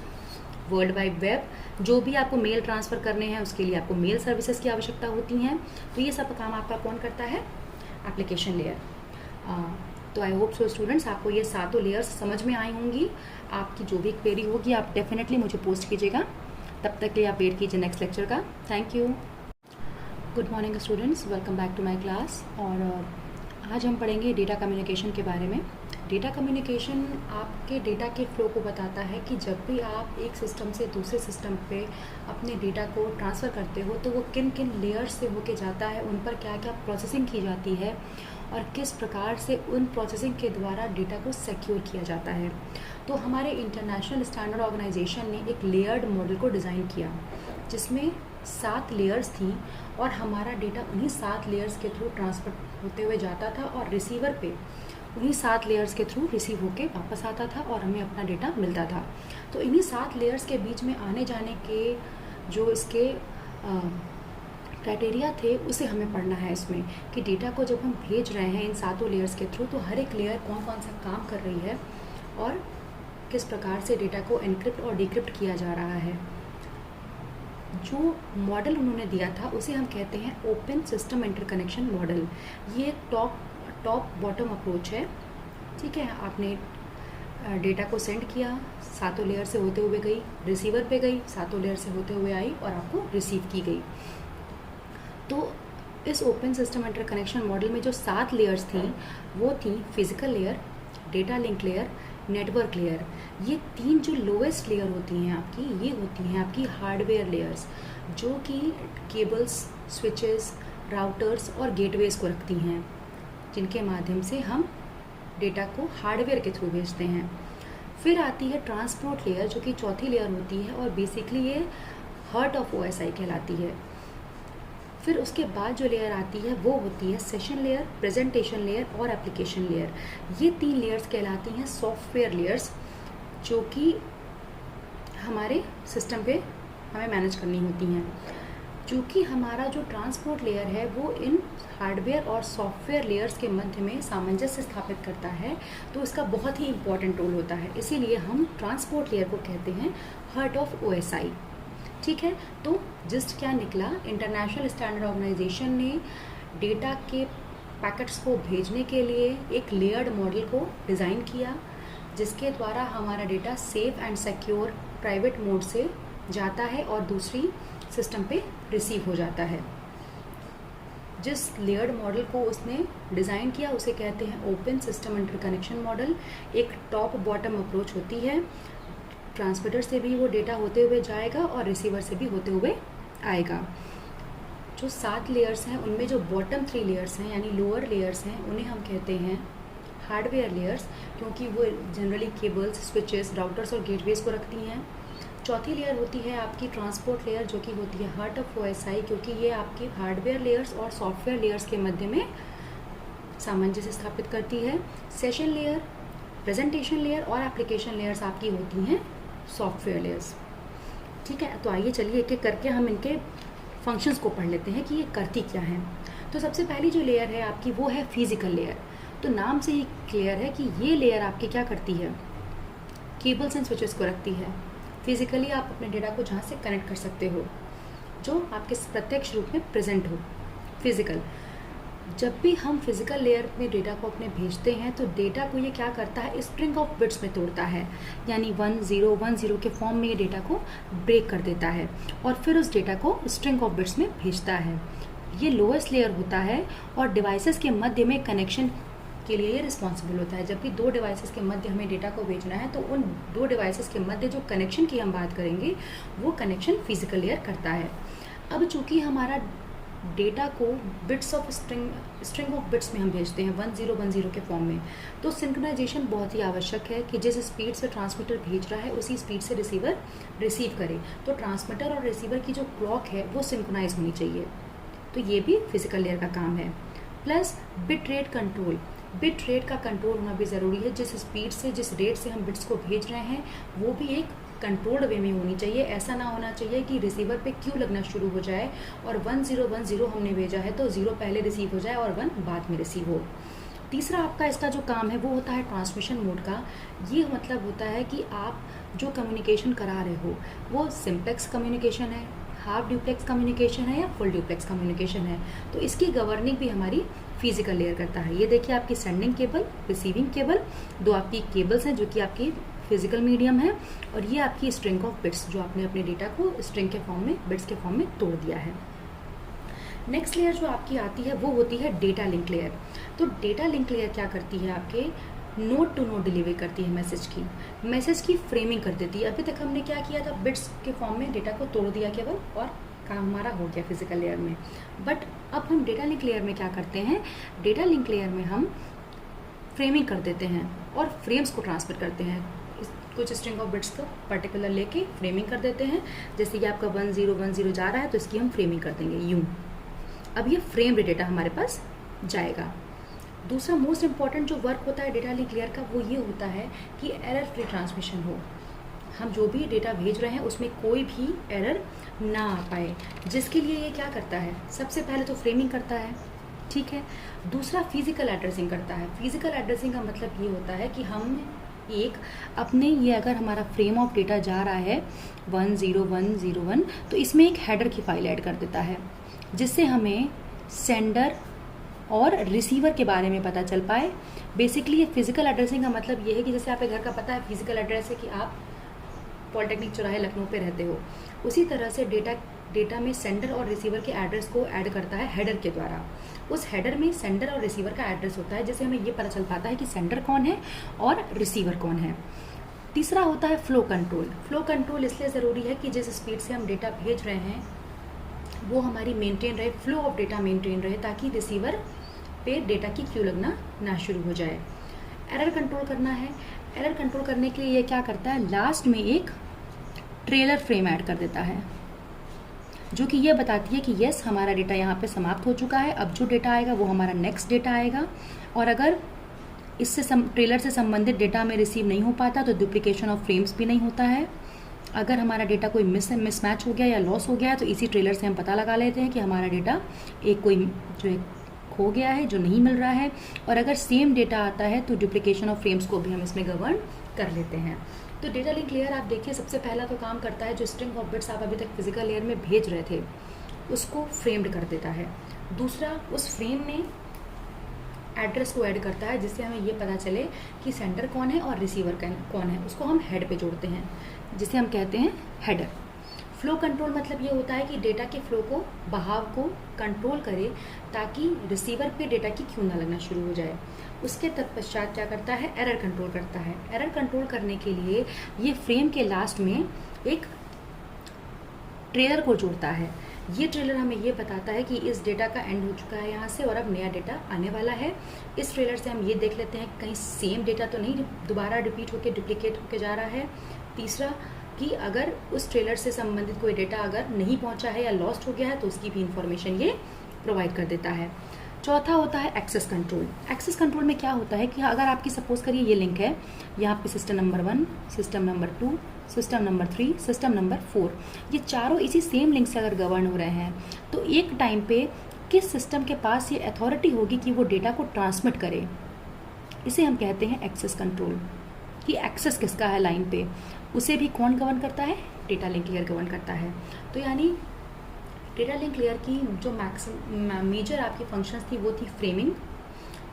world wide web, जो भी आपको मेल ट्रांसफ़र करने हैं उसके लिए आपको मेल सर्विसेज की आवश्यकता होती हैं। तो ये सब काम आपका कौन करता है? Application layer. तो आई होप सो स्टूडेंट्स, आपको ये सातों लेयर्स समझ में आई होंगी। आपकी जो भी क्वेरी होगी आप डेफिनेटली मुझे पोस्ट कीजिएगा। तब तक के लिए आप वेट कीजिए नेक्स्ट लेक्चर का। Thank you. Good morning students, welcome back to my class. और आज हम पढ़ेंगे डेटा कम्युनिकेशन के बारे में। डेटा कम्युनिकेशन आपके डेटा के फ्लो को बताता है कि जब भी आप एक सिस्टम से दूसरे सिस्टम पे अपने डेटा को ट्रांसफ़र करते हो तो वो किन किन लेयर्स से होके जाता है, उन पर क्या क्या प्रोसेसिंग की जाती है और किस प्रकार से उन प्रोसेसिंग के द्वारा डेटा को सिक्योर किया जाता है। तो हमारे इंटरनेशनल स्टैंडर्ड ऑर्गेनाइजेशन ने एक लेयर्ड मॉडल को डिज़ाइन किया जिसमें 7 लेयर्स थी और हमारा डेटा उन्हीं 7 लेयर्स के थ्रू ट्रांसफ़र होते हुए जाता था और रिसीवर पे उन्हीं 7 लेयर्स के थ्रू रिसीव होके वापस आता था और हमें अपना डेटा मिलता था। तो इन्हीं 7 लेयर्स के बीच में आने जाने के जो इसके क्राइटेरिया थे उसे हमें पढ़ना है इसमें, कि डेटा को जब हम भेज रहे हैं इन सातों लेयर्स के थ्रू तो हर एक लेयर कौन कौन सा काम कर रही है और किस प्रकार से डेटा को एनक्रिप्ट और डिक्रिप्ट किया जा रहा है। जो मॉडल उन्होंने दिया था उसे हम कहते हैं ओपन सिस्टम इंटरकनेक्शन मॉडल। ये एक टॉप बॉटम अप्रोच है। ठीक है, आपने डेटा को सेंड किया, सातों लेयर से होते हुए गई, रिसीवर पे गई, सातों लेयर से होते हुए आई और आपको रिसीव की गई। तो इस ओपन सिस्टम इंटरकनेक्शन मॉडल में जो 7 लेयर्स थी वो थी physical layer, data link layer, network layer. ये 3 जो लोएस्ट लेयर होती हैं आपकी, ये होती हैं आपकी हार्डवेयर लेयर्स, जो कि केबल्स, स्विचेस, राउटर्स और गेटवेज को रखती हैं, जिनके माध्यम से हम डेटा को हार्डवेयर के थ्रू भेजते हैं। फिर आती है ट्रांसपोर्ट लेयर, जो कि चौथी लेयर होती है और बेसिकली ये हार्ट ऑफ OSI कहलाती है। फिर उसके बाद जो लेयर आती है वो होती है सेशन लेयर, प्रेजेंटेशन लेयर और एप्लीकेशन लेयर। ये 3 लेयर्स कहलाती हैं सॉफ्टवेयर लेयर्स, जो कि हमारे सिस्टम पे हमें मैनेज करनी होती हैं। चूँकि हमारा जो ट्रांसपोर्ट लेयर है वो इन हार्डवेयर और सॉफ्टवेयर लेयर्स के मध्य में सामंजस्य स्थापित करता है, तो इसका बहुत ही इंपॉर्टेंट रोल होता है। इसीलिए हम ट्रांसपोर्ट लेयर को कहते हैं हार्ट ऑफ OSI। ठीक है, तो जस्ट क्या निकला, इंटरनेशनल स्टैंडर्ड ऑर्गेनाइजेशन ने डेटा के पैकेट्स को भेजने के लिए एक लेयर्ड मॉडल को डिज़ाइन किया, जिसके द्वारा हमारा data safe and secure private mode से जाता है और दूसरी सिस्टम पे रिसीव हो जाता है। जिस लेयर्ड मॉडल को उसने डिज़ाइन किया उसे कहते हैं ओपन सिस्टम इंटरकनेक्शन मॉडल। एक टॉप बॉटम अप्रोच होती है, ट्रांसमीटर से भी वो डेटा होते हुए जाएगा और रिसीवर से भी होते हुए आएगा। जो 7 लेयर्स हैं उनमें जो बॉटम 3 लेयर्स हैं यानी लोअर लेयर्स हैं उन्हें हम कहते हैं हार्डवेयर लेयर्स, क्योंकि वो जनरली केबल्स, स्विचेस, राउटर्स और गेटवेज को रखती हैं। चौथी लेयर होती है आपकी ट्रांसपोर्ट लेयर, जो कि होती है हार्ट ऑफ OSI, क्योंकि ये आपकी हार्डवेयर लेयर्स और सॉफ्टवेयर लेयर्स के मध्य में सामंजस्य स्थापित करती है। सेशन लेयर, प्रेजेंटेशन लेयर और एप्लीकेशन लेयर्स आपकी होती हैं सॉफ्टवेयर लेयर्स। ठीक है, तो आइए चलिए एक एक करके हम इनके फंक्शंस को पढ़ लेते हैं कि ये करती क्या है। तो सबसे पहली जो लेयर है आपकी वो है फिजिकल लेयर। तो नाम से ही क्लियर है कि ये लेयर आपकी क्या करती है, केबल्स एंड स्विचेस को रखती है। फिजिकली आप अपने डेटा को जहाँ से कनेक्ट कर सकते हो, जो आपके प्रत्यक्ष रूप में प्रेजेंट हो। फिजिकल, जब भी हम फिजिकल लेयर में डेटा को अपने भेजते हैं तो डेटा को ये क्या करता है, स्ट्रिंग ऑफ बिट्स में तोड़ता है, यानी 1010 के फॉर्म में ये डेटा को ब्रेक कर देता है और फिर उस डेटा को स्ट्रिंग ऑफ बिट्स में भेजता है। ये लोएस्ट लेयर होता है और डिवाइसेस के मध्य में कनेक्शन के लिए ये रिस्पॉन्सिबल होता है। जब भी 2 डिवाइसेस के मध्य हमें डेटा को भेजना है तो उन 2 डिवाइसेस के मध्य जो कनेक्शन की हम बात करेंगे वो कनेक्शन फिजिकल लेयर करता है। अब चूंकि हमारा डेटा को bits of string of bits में हम भेजते हैं 1010 के फॉर्म में। तो सिंक्रोनाइजेशन बहुत ही आवश्यक है कि जिस स्पीड से ट्रांसमीटर भेज रहा है उसी स्पीड से रिसीवर रिसीव करे। तो ट्रांसमीटर और रिसीवर की जो क्लॉक है वो सिंक्रोनाइज होनी चाहिए। तो ये भी फिजिकल लेयर का काम है। Plus bit rate control, bit rate का कंट्रोल होना भी ज़रूरी है। जिस स्पीड से, जिस रेट से हम बिट्स को भेज रहे हैं वो भी एक कंट्रोल्ड वे में होनी चाहिए। ऐसा ना होना चाहिए कि रिसीवर पे क्यू लगना शुरू हो जाए और 1010 हमने भेजा है तो 0 पहले रिसीव हो जाए और 1 बाद में रिसीव हो। तीसरा आपका इसका जो काम है वो होता है ट्रांसमिशन मोड का। ये मतलब होता है कि आप जो कम्युनिकेशन करा रहे हो वो सिंप्लेक्स कम्युनिकेशन है, हाफ ड्यूप्लेक्स कम्युनिकेशन है या फुल ड्यूप्लेक्स कम्युनिकेशन है। तो इसकी गवर्निंग भी हमारी फिजिकल लेयर करता है। ये देखिए आपकी सेंडिंग केबल, रिसीविंग केबल, दो आपकी केबल्स हैं जो कि आपकी फिजिकल मीडियम है, और ये आपकी स्ट्रिंग ऑफ बिट्स जो आपने अपने डेटा को स्ट्रिंग के फॉर्म में, बिट्स के फॉर्म में तोड़ दिया है। नेक्स्ट लेयर जो आपकी आती है वो होती है डेटा लिंक लेयर। तो डेटा लिंक लेयर क्या करती है, आपके नोड टू नोड डिलीवरी करती है मैसेज की फ्रेमिंग कर देती है। अभी तक हमने क्या किया था, बिट्स के फॉर्म में डेटा को तोड़ दिया केवल और काम हमारा हो गया फिजिकल लेयर में। बट अब हम डेटा लिंक लेयर में क्या करते हैं, डेटा लिंक लेयर में हम फ्रेमिंग कर देते हैं और फ्रेम्स को ट्रांसफर करते हैं। कुछ स्ट्रिंग ऑफ बिट्स को पर्टिकुलर लेके फ्रेमिंग कर देते हैं। जैसे कि आपका 1010 जा रहा है तो इसकी हम फ्रेमिंग कर देंगे यूं। अब ये फ्रेम्ड डेटा हमारे पास जाएगा। दूसरा मोस्ट इंपॉर्टेंट जो वर्क होता है डेटा लिंक लेयर का वो ये होता है कि एरर फ्री ट्रांसमिशन हो। हम जो भी डेटा भेज रहे हैं उसमें कोई भी एरर ना आ पाए, जिसके लिए ये क्या करता है, सबसे पहले तो फ्रेमिंग करता है, ठीक है। दूसरा फिजिकल एड्रेसिंग करता है। फिजिकल एड्रेसिंग का मतलब ये होता है कि हम एक अपने, ये अगर हमारा फ्रेम ऑफ डेटा जा रहा है 10101 तो इसमें एक हेडर की फाइल ऐड कर देता है, जिससे हमें सेंडर और रिसीवर के बारे में पता चल पाए। बेसिकली ये फिजिकल एड्रेसिंग का मतलब ये है कि जैसे आपके घर का पता है फिजिकल एड्रेस है कि आप पॉलिटेक्निक चौराहे लखनऊ पे रहते हो, उसी तरह से डेटा में सेंडर और रिसीवर के एड्रेस को ऐड करता है हेडर के द्वारा। उस हेडर में सेंडर और रिसीवर का एड्रेस होता है, जिससे हमें ये पता चल पाता है कि सेंडर कौन है और रिसीवर कौन है। तीसरा होता है फ्लो कंट्रोल। फ्लो कंट्रोल इसलिए ज़रूरी है कि जिस स्पीड से हम डेटा भेज रहे हैं वो हमारी मेंटेन रहे, फ्लो ऑफ डेटा मेंटेन रहे, ताकि रिसीवर पे डेटा की क्यू लगना ना शुरू हो जाए। एरर कंट्रोल करना है। एरर कंट्रोल करने के लिए ये क्या करता है, लास्ट में एक ट्रेलर फ्रेम ऐड कर देता है, जो कि ये बताती है कि यस हमारा डेटा यहाँ पे समाप्त हो चुका है, अब जो डेटा आएगा वो हमारा नेक्स्ट डेटा आएगा। और अगर इससे ट्रेलर से संबंधित डेटा में रिसीव नहीं हो पाता तो डुप्लीकेशन ऑफ फ्रेम्स भी नहीं होता है। अगर हमारा डेटा कोई मिसमैच हो गया या लॉस हो गया तो इसी ट्रेलर से हम पता लगा लेते हैं कि हमारा डेटा एक कोई जो है खो गया है, जो नहीं मिल रहा है। और अगर सेम डेटा आता है तो डुप्लीकेशन ऑफ फ्रेम्स को भी हम इसमें गवर्न कर लेते हैं। तो डेटा लिंक लेयर आप देखिए सबसे पहला तो काम करता है, जो स्ट्रिंग ऑफ बिट्स आप अभी तक फिजिकल लेयर में भेज रहे थे उसको फ्रेम्ड कर देता है। दूसरा, उस फ्रेम में एड्रेस को ऐड करता है, जिससे हमें ये पता चले कि सेंडर कौन है और रिसीवर कौन है। उसको हम हेड पे जोड़ते हैं, जिसे हम कहते हैं हेडर। फ्लो कंट्रोल मतलब ये होता है कि डेटा के फ्लो को, बहाव को कंट्रोल करे, ताकि रिसीवर पे डेटा की क्यू ना लगना शुरू हो जाए। उसके तत्पश्चात क्या करता है, एरर कंट्रोल करता है। एरर कंट्रोल करने के लिए ये फ्रेम के लास्ट में एक ट्रेलर को जोड़ता है। ये ट्रेलर हमें ये बताता है कि इस डेटा का एंड हो चुका है यहाँ से और अब नया डेटा आने वाला है। इस ट्रेलर से हम ये देख लेते हैं कहीं सेम डेटा तो नहीं दोबारा रिपीट होकर डुप्लीकेट होकर जा रहा है। तीसरा, कि अगर उस ट्रेलर से संबंधित कोई डेटा अगर नहीं पहुँचा है या लॉस्ट हो गया है तो उसकी भी इंफॉर्मेशन ये प्रोवाइड कर देता है। चौथा होता है एक्सेस कंट्रोल। एक्सेस कंट्रोल में क्या होता है कि अगर आपकी सपोज करिए ये लिंक है, यहाँ पे system number 1, system number 2, system number 3, system number 4, ये चारों इसी सेम लिंक से अगर गवर्न हो रहे हैं तो एक टाइम पे किस सिस्टम के पास ये अथॉरिटी होगी कि वो डेटा को ट्रांसमिट करे, इसे हम कहते हैं एक्सेस कंट्रोल। कि एक्सेस किसका है लाइन पे, उसे भी कौन गवर्न करता है, डेटा लिंक लेयर गवर्न करता है। तो यानी डेटा लिंक लेयर की जो मेजर आपकी फंक्शंस थी वो थी framing,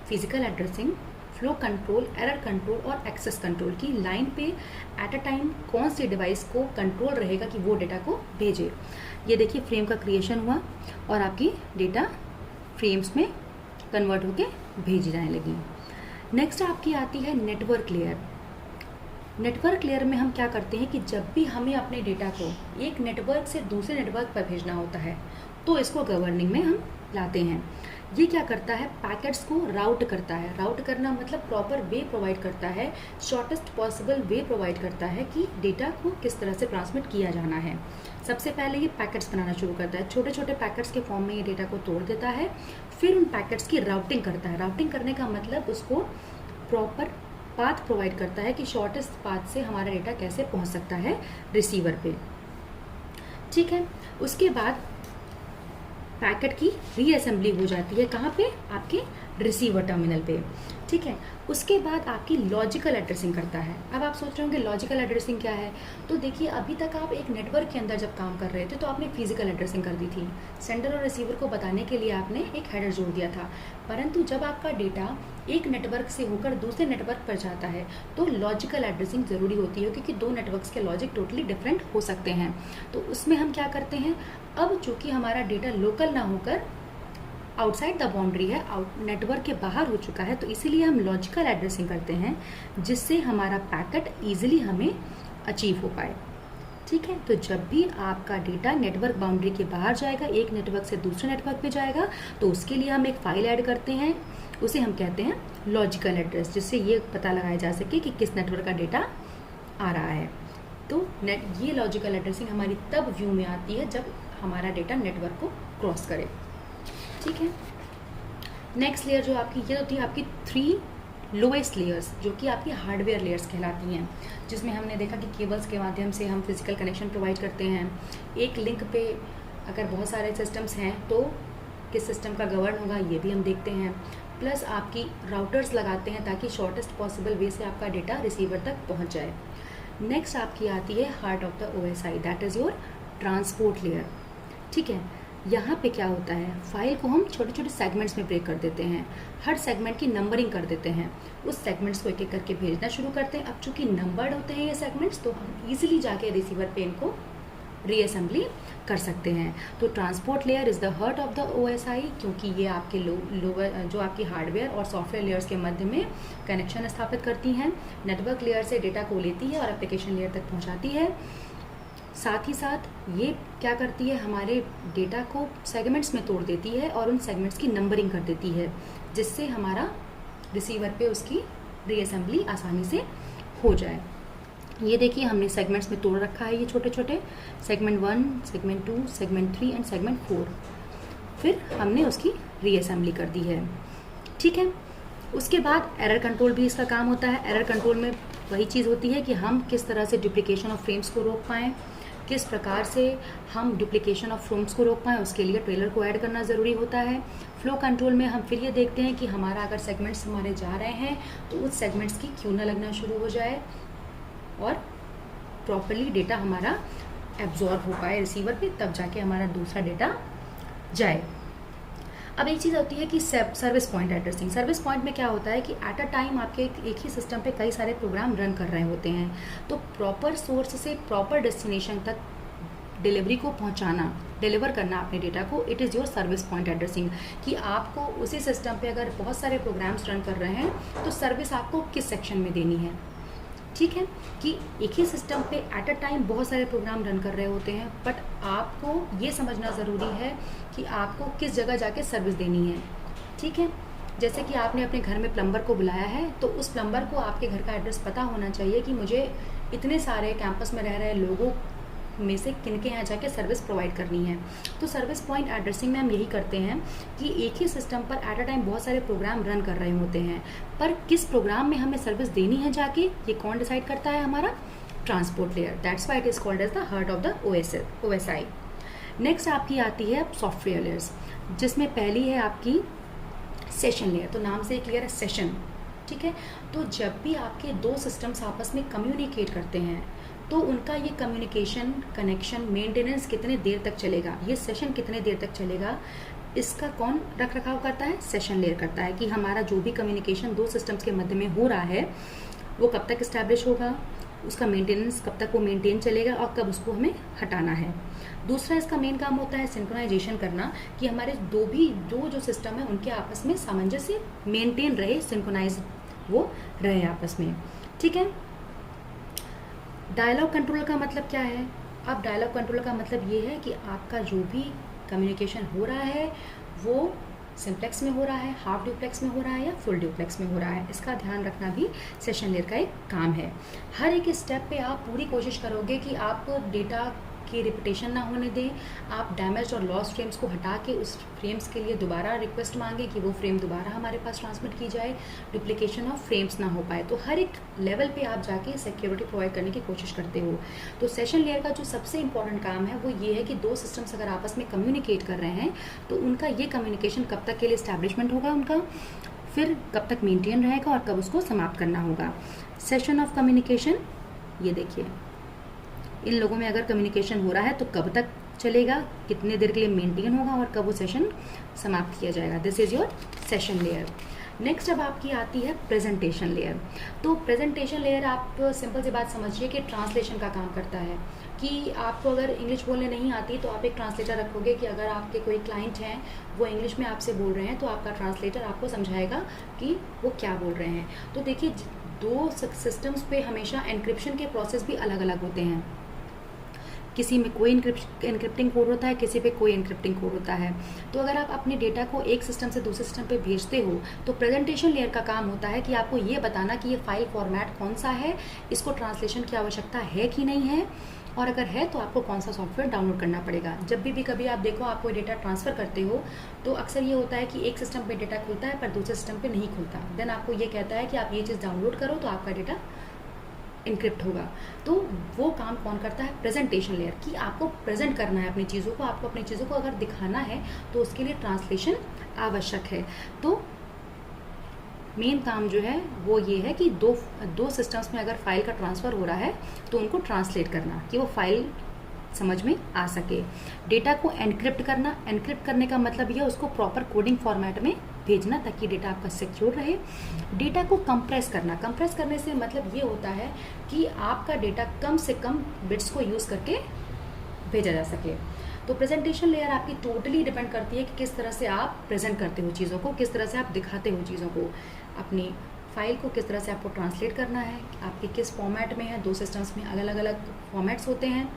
physical addressing, flow control, error control और एक्सेस कंट्रोल की लाइन पे एट अ टाइम कौन सी डिवाइस को कंट्रोल रहेगा कि वो डेटा को भेजे। ये देखिए फ्रेम का क्रिएशन हुआ और आपकी डेटा फ्रेम्स में कन्वर्ट होके भेजी जाने लगी। नेक्स्ट आपकी आती है नेटवर्क लेयर। नेटवर्क लेयर में हम क्या करते हैं कि जब भी हमें अपने डेटा को एक नेटवर्क से दूसरे नेटवर्क पर भेजना होता है, तो इसको गवर्निंग में हम लाते हैं। ये क्या करता है, पैकेट्स को राउट करता है। राउट करना मतलब प्रॉपर वे प्रोवाइड करता है, शॉर्टेस्ट पॉसिबल वे प्रोवाइड करता है कि डेटा को किस तरह से ट्रांसमिट किया जाना है। सबसे पहले ये पैकेट्स बनाना शुरू करता है, छोटे छोटे पैकेट्स के फॉर्म में ये डेटा को तोड़ देता है, फिर उन पैकेट्स की राउटिंग करता है। राउटिंग करने का मतलब उसको प्रॉपर पाथ प्रोवाइड करता है कि शॉर्टेस्ट पाथ से हमारा डेटा कैसे पहुंच सकता है रिसीवर पे। ठीक है, उसके बाद पैकेट की रीअसेंबली हो जाती है, कहाँ पे, आपके रिसीवर टर्मिनल पे। ठीक है, उसके बाद आपकी लॉजिकल एड्रेसिंग करता है। अब आप सोच रहे होंगे लॉजिकल एड्रेसिंग क्या है, तो देखिए अभी तक आप एक नेटवर्क के अंदर जब काम कर रहे थे तो आपने फिजिकल एड्रेसिंग कर दी थी, सेंडर और रिसीवर को बताने के लिए आपने एक हेडर जोड़ दिया था। परंतु जब आपका डेटा एक नेटवर्क से होकर दूसरे नेटवर्क पर जाता है तो लॉजिकल एड्रेसिंग ज़रूरी होती है, क्योंकि दो नेटवर्क्स के लॉजिक टोटली डिफरेंट हो सकते हैं। तो उसमें हम क्या करते हैं, अब चूंकि हमारा डेटा लोकल ना होकर आउटसाइड द बाउंड्री है, नेटवर्क के बाहर हो चुका है, तो इसीलिए हम लॉजिकल एड्रेसिंग करते हैं जिससे हमारा पैकेट ईजिली हमें अचीव हो पाए। ठीक है, तो जब भी आपका डेटा नेटवर्क बाउंड्री के बाहर जाएगा, एक नेटवर्क से दूसरे नेटवर्क पे जाएगा, तो उसके लिए हम एक फाइल ऐड करते हैं, उसे हम कहते हैं लॉजिकल एड्रेस, जिससे ये पता लगाया जा सके कि किस नेटवर्क का डेटा आ रहा है। तो ये लॉजिकल एड्रेसिंग हमारी तब व्यू में आती है जब हमारा डेटा नेटवर्क को क्रॉस करे। ठीक है, नेक्स्ट लेयर जो आपकी, ये होती है आपकी 3 लोएस्ट लेयर्स, जो कि आपकी हार्डवेयर लेयर्स कहलाती हैं, जिसमें हमने देखा कि केबल्स के माध्यम से हम फिजिकल कनेक्शन प्रोवाइड करते हैं। एक लिंक पे अगर बहुत सारे सिस्टम्स हैं तो किस सिस्टम का गवर्न होगा ये भी हम देखते हैं, प्लस आपकी राउटर्स लगाते हैं ताकि शॉर्टेस्ट पॉसिबल वे से आपका डेटा रिसीवर तक पहुंच जाए। नेक्स्ट आपकी आती है heart of the OSI, that is your transport layer. ठीक है, यहाँ पे क्या होता है, फाइल को हम छोटे छोटे सेगमेंट्स में ब्रेक कर देते हैं, हर सेगमेंट की नंबरिंग कर देते हैं, उस सेगमेंट्स को एक एक करके भेजना शुरू करते हैं। अब चूंकि नंबर्ड होते हैं ये सेगमेंट्स, तो हम इजीली जाके रिसीवर पे इनको रीअसेंबली कर सकते हैं। तो transport layer is the heart of the OSI, क्योंकि ये आपके लोअर जो आपकी हार्डवेयर और सॉफ्टवेयर लेयर्स के मध्य में कनेक्शन स्थापित करती हैं, नेटवर्क लेयर से डेटा को लेती है और एप्लीकेशन लेयर तक पहुँचाती है। साथ ही साथ ये क्या करती है, हमारे डेटा को सेगमेंट्स में तोड़ देती है और उन सेगमेंट्स की नंबरिंग कर देती है, जिससे हमारा रिसीवर पे उसकी रीअसेंबली आसानी से हो जाए। ये देखिए हमने सेगमेंट्स में तोड़ रखा है, ये छोटे छोटे segment 1, segment 2, segment 3 and segment 4, फिर हमने उसकी रीअसेंबली कर दी है। ठीक है, उसके बाद एरर कंट्रोल भी इसका काम होता है। एरर कंट्रोल में वही चीज़ होती है कि हम किस तरह से डुप्लीकेशन ऑफ फ्रेम्स को रोक पाएँ, किस प्रकार से हम डुप्लीकेशन ऑफ फ्रेम्स को रोक पाएँ, उसके लिए ट्रेलर को ऐड करना ज़रूरी होता है। फ्लो कंट्रोल में हम फिर ये देखते हैं कि हमारा अगर सेगमेंट्स हमारे जा रहे हैं तो उस सेगमेंट्स की क्यू ना लगना शुरू हो जाए और प्रॉपरली डेटा हमारा एब्जॉर्ब हो पाए रिसीवर पे, तब जाके हमारा दूसरा डेटा जाए। अब एक चीज़ होती है कि service point addressing. Service point में क्या होता है कि एट अ टाइम आपके एक ही सिस्टम पे कई सारे प्रोग्राम रन कर रहे होते हैं, तो प्रॉपर सोर्स से प्रॉपर डेस्टिनेशन तक डिलीवरी को पहुंचाना, डिलीवर करना अपने डेटा को, it is your service point addressing. कि आपको उसी सिस्टम पे अगर बहुत सारे प्रोग्राम्स रन कर रहे हैं तो सर्विस आपको किस सेक्शन में देनी है। ठीक है, कि एक ही सिस्टम पे एट अ टाइम बहुत सारे प्रोग्राम रन कर रहे होते हैं, बट आपको ये समझना ज़रूरी है कि आपको किस जगह जाके सर्विस देनी है। ठीक है, जैसे कि आपने अपने घर में प्लम्बर को बुलाया है, तो उस प्लम्बर को आपके घर का एड्रेस पता होना चाहिए कि मुझे इतने सारे कैंपस में रह रहे लोगों में से किनके यहाँ जाके सर्विस प्रोवाइड करनी है। तो सर्विस पॉइंट एड्रेसिंग में हम यही करते हैं कि एक ही सिस्टम पर एट अ टाइम बहुत सारे प्रोग्राम रन कर रहे होते हैं, पर किस प्रोग्राम में हमें सर्विस देनी है जाके, ये कौन डिसाइड करता है, हमारा transport layer. That's why it is called as the heart of the OSI। Next आपकी आती है सॉफ्टवेयर लेयर्स, जिसमें पहली है आपकी सेशन लेयर। तो नाम से क्लियर है, सेशन। ठीक है, तो जब भी आपके दो सिस्टम्स आपस में कम्युनिकेट करते हैं तो उनका ये कम्युनिकेशन, कनेक्शन, मेंटेनेंस कितने देर तक चलेगा, ये सेशन कितने देर तक चलेगा, इसका कौन रख रखाव करता है, सेशन लेयर करता है। कि हमारा जो भी कम्युनिकेशन दो सिस्टम्स के मध्य में हो रहा है वो कब तक इस्टेब्लिश होगा, उसका मेंटेनेंस कब तक वो मेंटेन चलेगा और कब उसको हमें हटाना है। दूसरा इसका मेन काम होता है सिंक्रोनाइजेशन करना, कि हमारे दो जो सिस्टम है उनके आपस में सामंजस्य मेंटेन रहे, सिंक्रोनाइज वो रहे आपस में। ठीक है, डायलॉग कंट्रोल का मतलब क्या है। अब डायलॉग कंट्रोल का मतलब ये है कि आपका जो भी कम्युनिकेशन हो रहा है वो सिंप्लेक्स में हो रहा है, हाफ ड्यूप्लेक्स में हो रहा है या फुल ड्यूप्लेक्स में हो रहा है, इसका ध्यान रखना भी सेशन लेयर का एक काम है। हर एक स्टेप पे आप पूरी कोशिश करोगे कि आप डेटा की रिपीटेशन ना होने दें, आप डैमेज और लॉस फ्रेम्स को हटा के उस फ्रेम्स के लिए दोबारा रिक्वेस्ट मांगे कि वो फ्रेम दोबारा हमारे पास ट्रांसमिट की जाए, डुप्लीकेशन ऑफ फ्रेम्स ना हो पाए। तो हर एक लेवल पे आप जाके सिक्योरिटी प्रोवाइड करने की कोशिश करते हो। तो सेशन लेयर का जो सबसे इंपॉर्टेंट काम है वो ये है कि दो सिस्टम्स अगर आपस में कम्युनिकेट कर रहे हैं तो उनका ये कम्युनिकेशन कब तक के लिए इस्टेब्लिशमेंट होगा उनका, फिर कब तक मेंटेन रहेगा और कब उसको समाप्त करना होगा। सेशन ऑफ कम्युनिकेशन, ये देखिए इन लोगों में अगर कम्युनिकेशन हो रहा है तो कब तक चलेगा, कितने देर के लिए मेंटेन होगा और कब वो सेशन समाप्त किया जाएगा। This is your session layer. Next अब आपकी आती है प्रेजेंटेशन लेयर। तो प्रेजेंटेशन लेयर आप सिंपल सी बात समझिए कि ट्रांसलेशन का काम करता है कि आपको अगर इंग्लिश बोलने नहीं आती तो आप एक ट्रांसलेटर रखोगे कि अगर आपके कोई क्लाइंट हैं वो इंग्लिश में आपसे बोल रहे हैं तो आपका ट्रांसलेटर आपको समझाएगा कि वो क्या बोल रहे हैं। तो देखिए दो सिस्टम्स पे हमेशा एनक्रिप्शन के प्रोसेस भी अलग अलग होते हैं, किसी में कोई एनक्रिप्टिंग कोड होता है, किसी पे कोई एनक्रिप्टिंग कोड होता है। तो अगर आप अपने डेटा को एक सिस्टम से दूसरे सिस्टम पे भेजते हो तो प्रेजेंटेशन लेयर का काम होता है कि आपको ये बताना कि ये फाइल फॉर्मेट कौन सा है, इसको ट्रांसलेशन की आवश्यकता है कि नहीं है, और अगर है तो आपको कौन सा सॉफ्टवेयर डाउनलोड करना पड़ेगा। जब भी कभी आप देखो आप कोई डेटा ट्रांसफ़र करते हो तो अक्सर ये होता है कि एक सिस्टम पे डेटा खुलता है पर दूसरे सिस्टम पे नहीं खुलता। देन आपको ये कहता है कि आप ये चीज़ डाउनलोड करो तो आपका डेटा इनक्रिप्ट होगा। तो वो काम कौन करता है? प्रेजेंटेशन लेयर, कि आपको प्रेजेंट करना है अपनी चीज़ों को, आपको अपनी चीज़ों को अगर दिखाना है तो उसके लिए ट्रांसलेशन आवश्यक है। तो मेन काम जो है वो ये है कि दो सिस्टम्स में अगर फाइल का ट्रांसफ़र हो रहा है तो उनको ट्रांसलेट करना कि वो फाइल समझ में आ सके। डेटा को एनक्रिप्ट करना, एनक्रिप्ट करने का मतलब ये उसको प्रॉपर कोडिंग फॉर्मेट में भेजना ताकि डेटा आपका सिक्योर रहे। डेटा को कंप्रेस करना, कंप्रेस करने से मतलब ये होता है कि आपका डेटा कम से कम बिट्स को यूज़ करके भेजा जा सके। तो प्रेजेंटेशन लेयर आपकी टोटली डिपेंड करती है कि किस तरह से आप प्रेजेंट करते हो चीज़ों को, किस तरह से आप दिखाते हो चीज़ों को, अपनी फाइल को किस तरह से आपको ट्रांसलेट करना है, आपके किस फॉर्मेट में है। दो सिस्टम्स में अलग अलग फॉर्मेट्स होते हैं।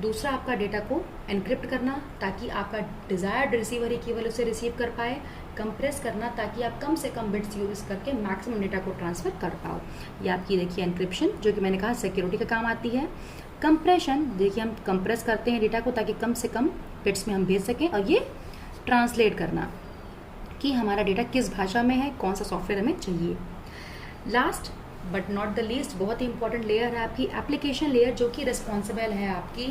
दूसरा आपका डेटा को एनक्रिप्ट करना ताकि आपका डिज़ायर्ड रिसीवर ही केवल उसे रिसीव कर पाए। कंप्रेस करना ताकि आप कम से कम बिट्स यूज़ करके मैक्सिमम डेटा को ट्रांसफ़र कर पाओ। ये आपकी देखिए एनक्रिप्शन, जो कि मैंने कहा सिक्योरिटी का काम आती है। कंप्रेशन, देखिए हम कंप्रेस करते हैं डेटा को ताकि कम से कम बिट्स में हम भेज सकें। और ये ट्रांसलेट करना कि हमारा डेटा किस भाषा में है, कौन सा सॉफ्टवेयर हमें चाहिए। Last but not the least बहुत ही इंपॉर्टेंट लेयर है आपकी एप्लीकेशन लेयर, जो कि रिस्पॉन्सिबल है आपकी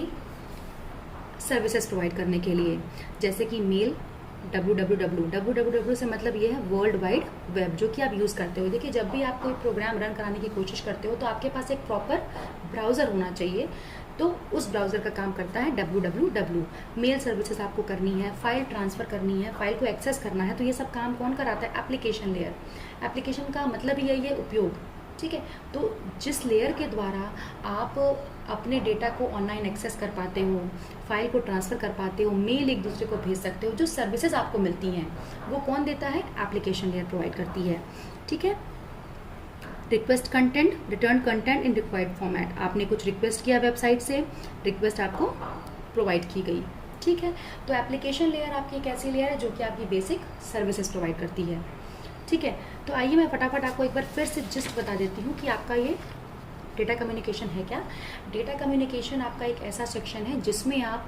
सर्विसेज प्रोवाइड करने के लिए, जैसे कि मेल, www से मतलब ये है वर्ल्ड वाइड वेब, जो कि आप यूज़ करते हो। देखिए जब भी आप कोई प्रोग्राम रन कराने की कोशिश करते हो तो आपके पास एक प्रॉपर ब्राउज़र होना चाहिए। तो उस ब्राउज़र का काम करता है www। मेल सर्विसेज आपको करनी है, फाइल ट्रांसफ़र करनी है, फाइल को एक्सेस करना है, तो ये सब काम कौन कराता है? Application layer. एप्लीकेशन का मतलब ही यही है उपयोग, ठीक है। तो जिस लेयर के द्वारा आप अपने डेटा को ऑनलाइन एक्सेस कर पाते हो, फाइल को ट्रांसफ़र कर पाते हो, मेल एक दूसरे को भेज सकते हो, जो सर्विसेज आपको मिलती हैं वो कौन देता है? एप्लीकेशन लेयर प्रोवाइड करती है, ठीक है। Request content, written content in required format. आपने कुछ रिक्वेस्ट किया वेबसाइट से, रिक्वेस्ट आपको प्रोवाइड की गई, ठीक है। तो एप्लीकेशन लेयर आपकी एक ऐसी लेयर है जो कि आपकी बेसिक सर्विसेज प्रोवाइड करती है, ठीक है। तो आइए मैं फटाफट आपको एक बार फिर से जिस्ट बता देती हूँ कि आपका ये डेटा कम्युनिकेशन है क्या। डेटा कम्युनिकेशन आपका एक ऐसा सेक्शन है जिसमें आप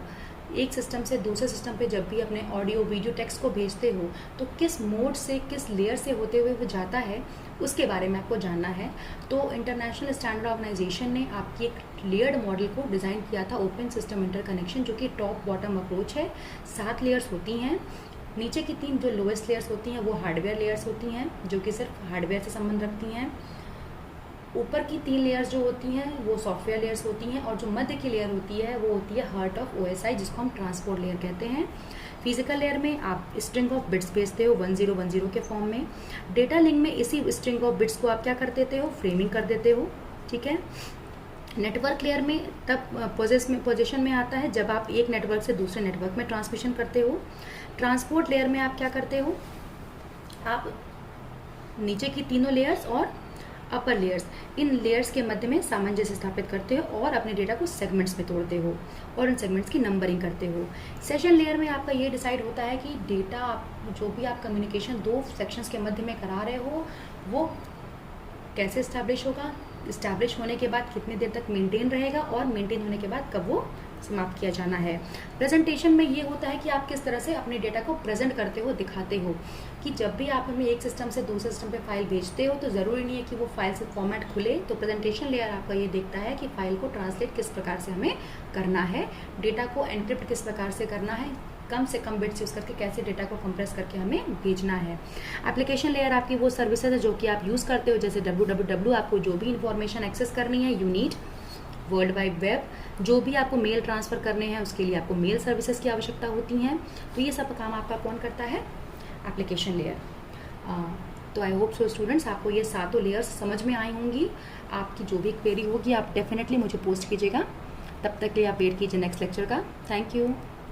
एक सिस्टम से दूसरे सिस्टम पे जब भी अपने ऑडियो, वीडियो, टेक्स्ट को भेजते हो तो किस मोड से, किस लेयर से होते हुए वो जाता है उसके बारे में आपको जानना है। तो इंटरनेशनल स्टैंडर्ड ऑर्गेनाइजेशन ने आपकी एक लेयर्ड मॉडल को डिज़ाइन किया था, ओपन सिस्टम इंटरकनेक्शन, जो कि टॉप बॉटम अप्रोच है। 7 लेयर्स होती हैं। नीचे की 3 जो लोएस्ट लेयर्स होती हैं वो हार्डवेयर लेयर्स होती हैं, जो कि सिर्फ हार्डवेयर से संबंध रखती हैं। ऊपर की 3 लेयर्स जो होती हैं वो सॉफ्टवेयर लेयर्स होती हैं, और जो मध्य की लेयर होती है वो होती है हार्ट ऑफ OSI, जिसको हम ट्रांसपोर्ट लेयर कहते हैं। फिजिकल लेयर में आप स्ट्रिंग ऑफ बिट्स भेजते हो 1010 के फॉर्म में। डेटा लिंक में इसी स्ट्रिंग ऑफ बिट्स को आप क्या कर देते हो? फ्रेमिंग कर देते हो, ठीक है। नेटवर्क लेयर में तब पोजीशन में आता है जब आप एक नेटवर्क से दूसरे नेटवर्क में ट्रांसमिशन करते हो। ट्रांसपोर्ट लेयर में आप क्या करते हो? आप नीचे की तीनों लेयर्स और अपर लेयर्स, इन लेयर्स के मध्य में सामंजस्य स्थापित करते हो और अपने डेटा को सेगमेंट्स में तोड़ते हो और इन सेगमेंट्स की नंबरिंग करते हो। सेशन लेयर में आपका ये डिसाइड होता है कि डेटा जो भी आप कम्युनिकेशन दो सेक्शंस के मध्य में करा रहे हो वो कैसे इस्टेब्लिश होगा, इस्टेब्लिश होने के बाद कितनी देर तक मेंटेन रहेगा और मेंटेन होने के बाद कब वो समाप्त किया जाना है। प्रेजेंटेशन में ये होता है कि आप किस तरह से अपने डेटा को प्रेजेंट करते हो, दिखाते हो कि जब भी आप हमें एक सिस्टम से दूसरे सिस्टम पे फाइल भेजते हो तो ज़रूरी नहीं है कि वो फाइल से फॉर्मेट खुले। तो प्रेजेंटेशन लेयर आपका ये देखता है कि फाइल को ट्रांसलेट किस प्रकार से हमें करना है, डेटा को एनक्रिप्ट किस प्रकार से करना है, कम से कम बिट्स यूज़ करके कैसे डेटा को कंप्रेस करके हमें भेजना है। एप्लीकेशन लेयर आपकी वो सर्विसेज है जो कि आप यूज़ करते हो, जैसे www, आपको जो भी इंफॉर्मेशन एक्सेस करनी है, you need world wide web, जो भी आपको मेल ट्रांसफ़र करने हैं उसके लिए आपको मेल सर्विसेज की आवश्यकता होती हैं। तो ये सब काम आपका कौन करता है? Application layer. तो आई होप सो स्टूडेंट्स आपको ये सातों लेयर्स समझ में आई होंगी। आपकी जो भी क्वेरी होगी आप डेफिनेटली मुझे पोस्ट कीजिएगा। तब तक के लिए आप वेट कीजिए नेक्स्ट लेक्चर का। Thank you.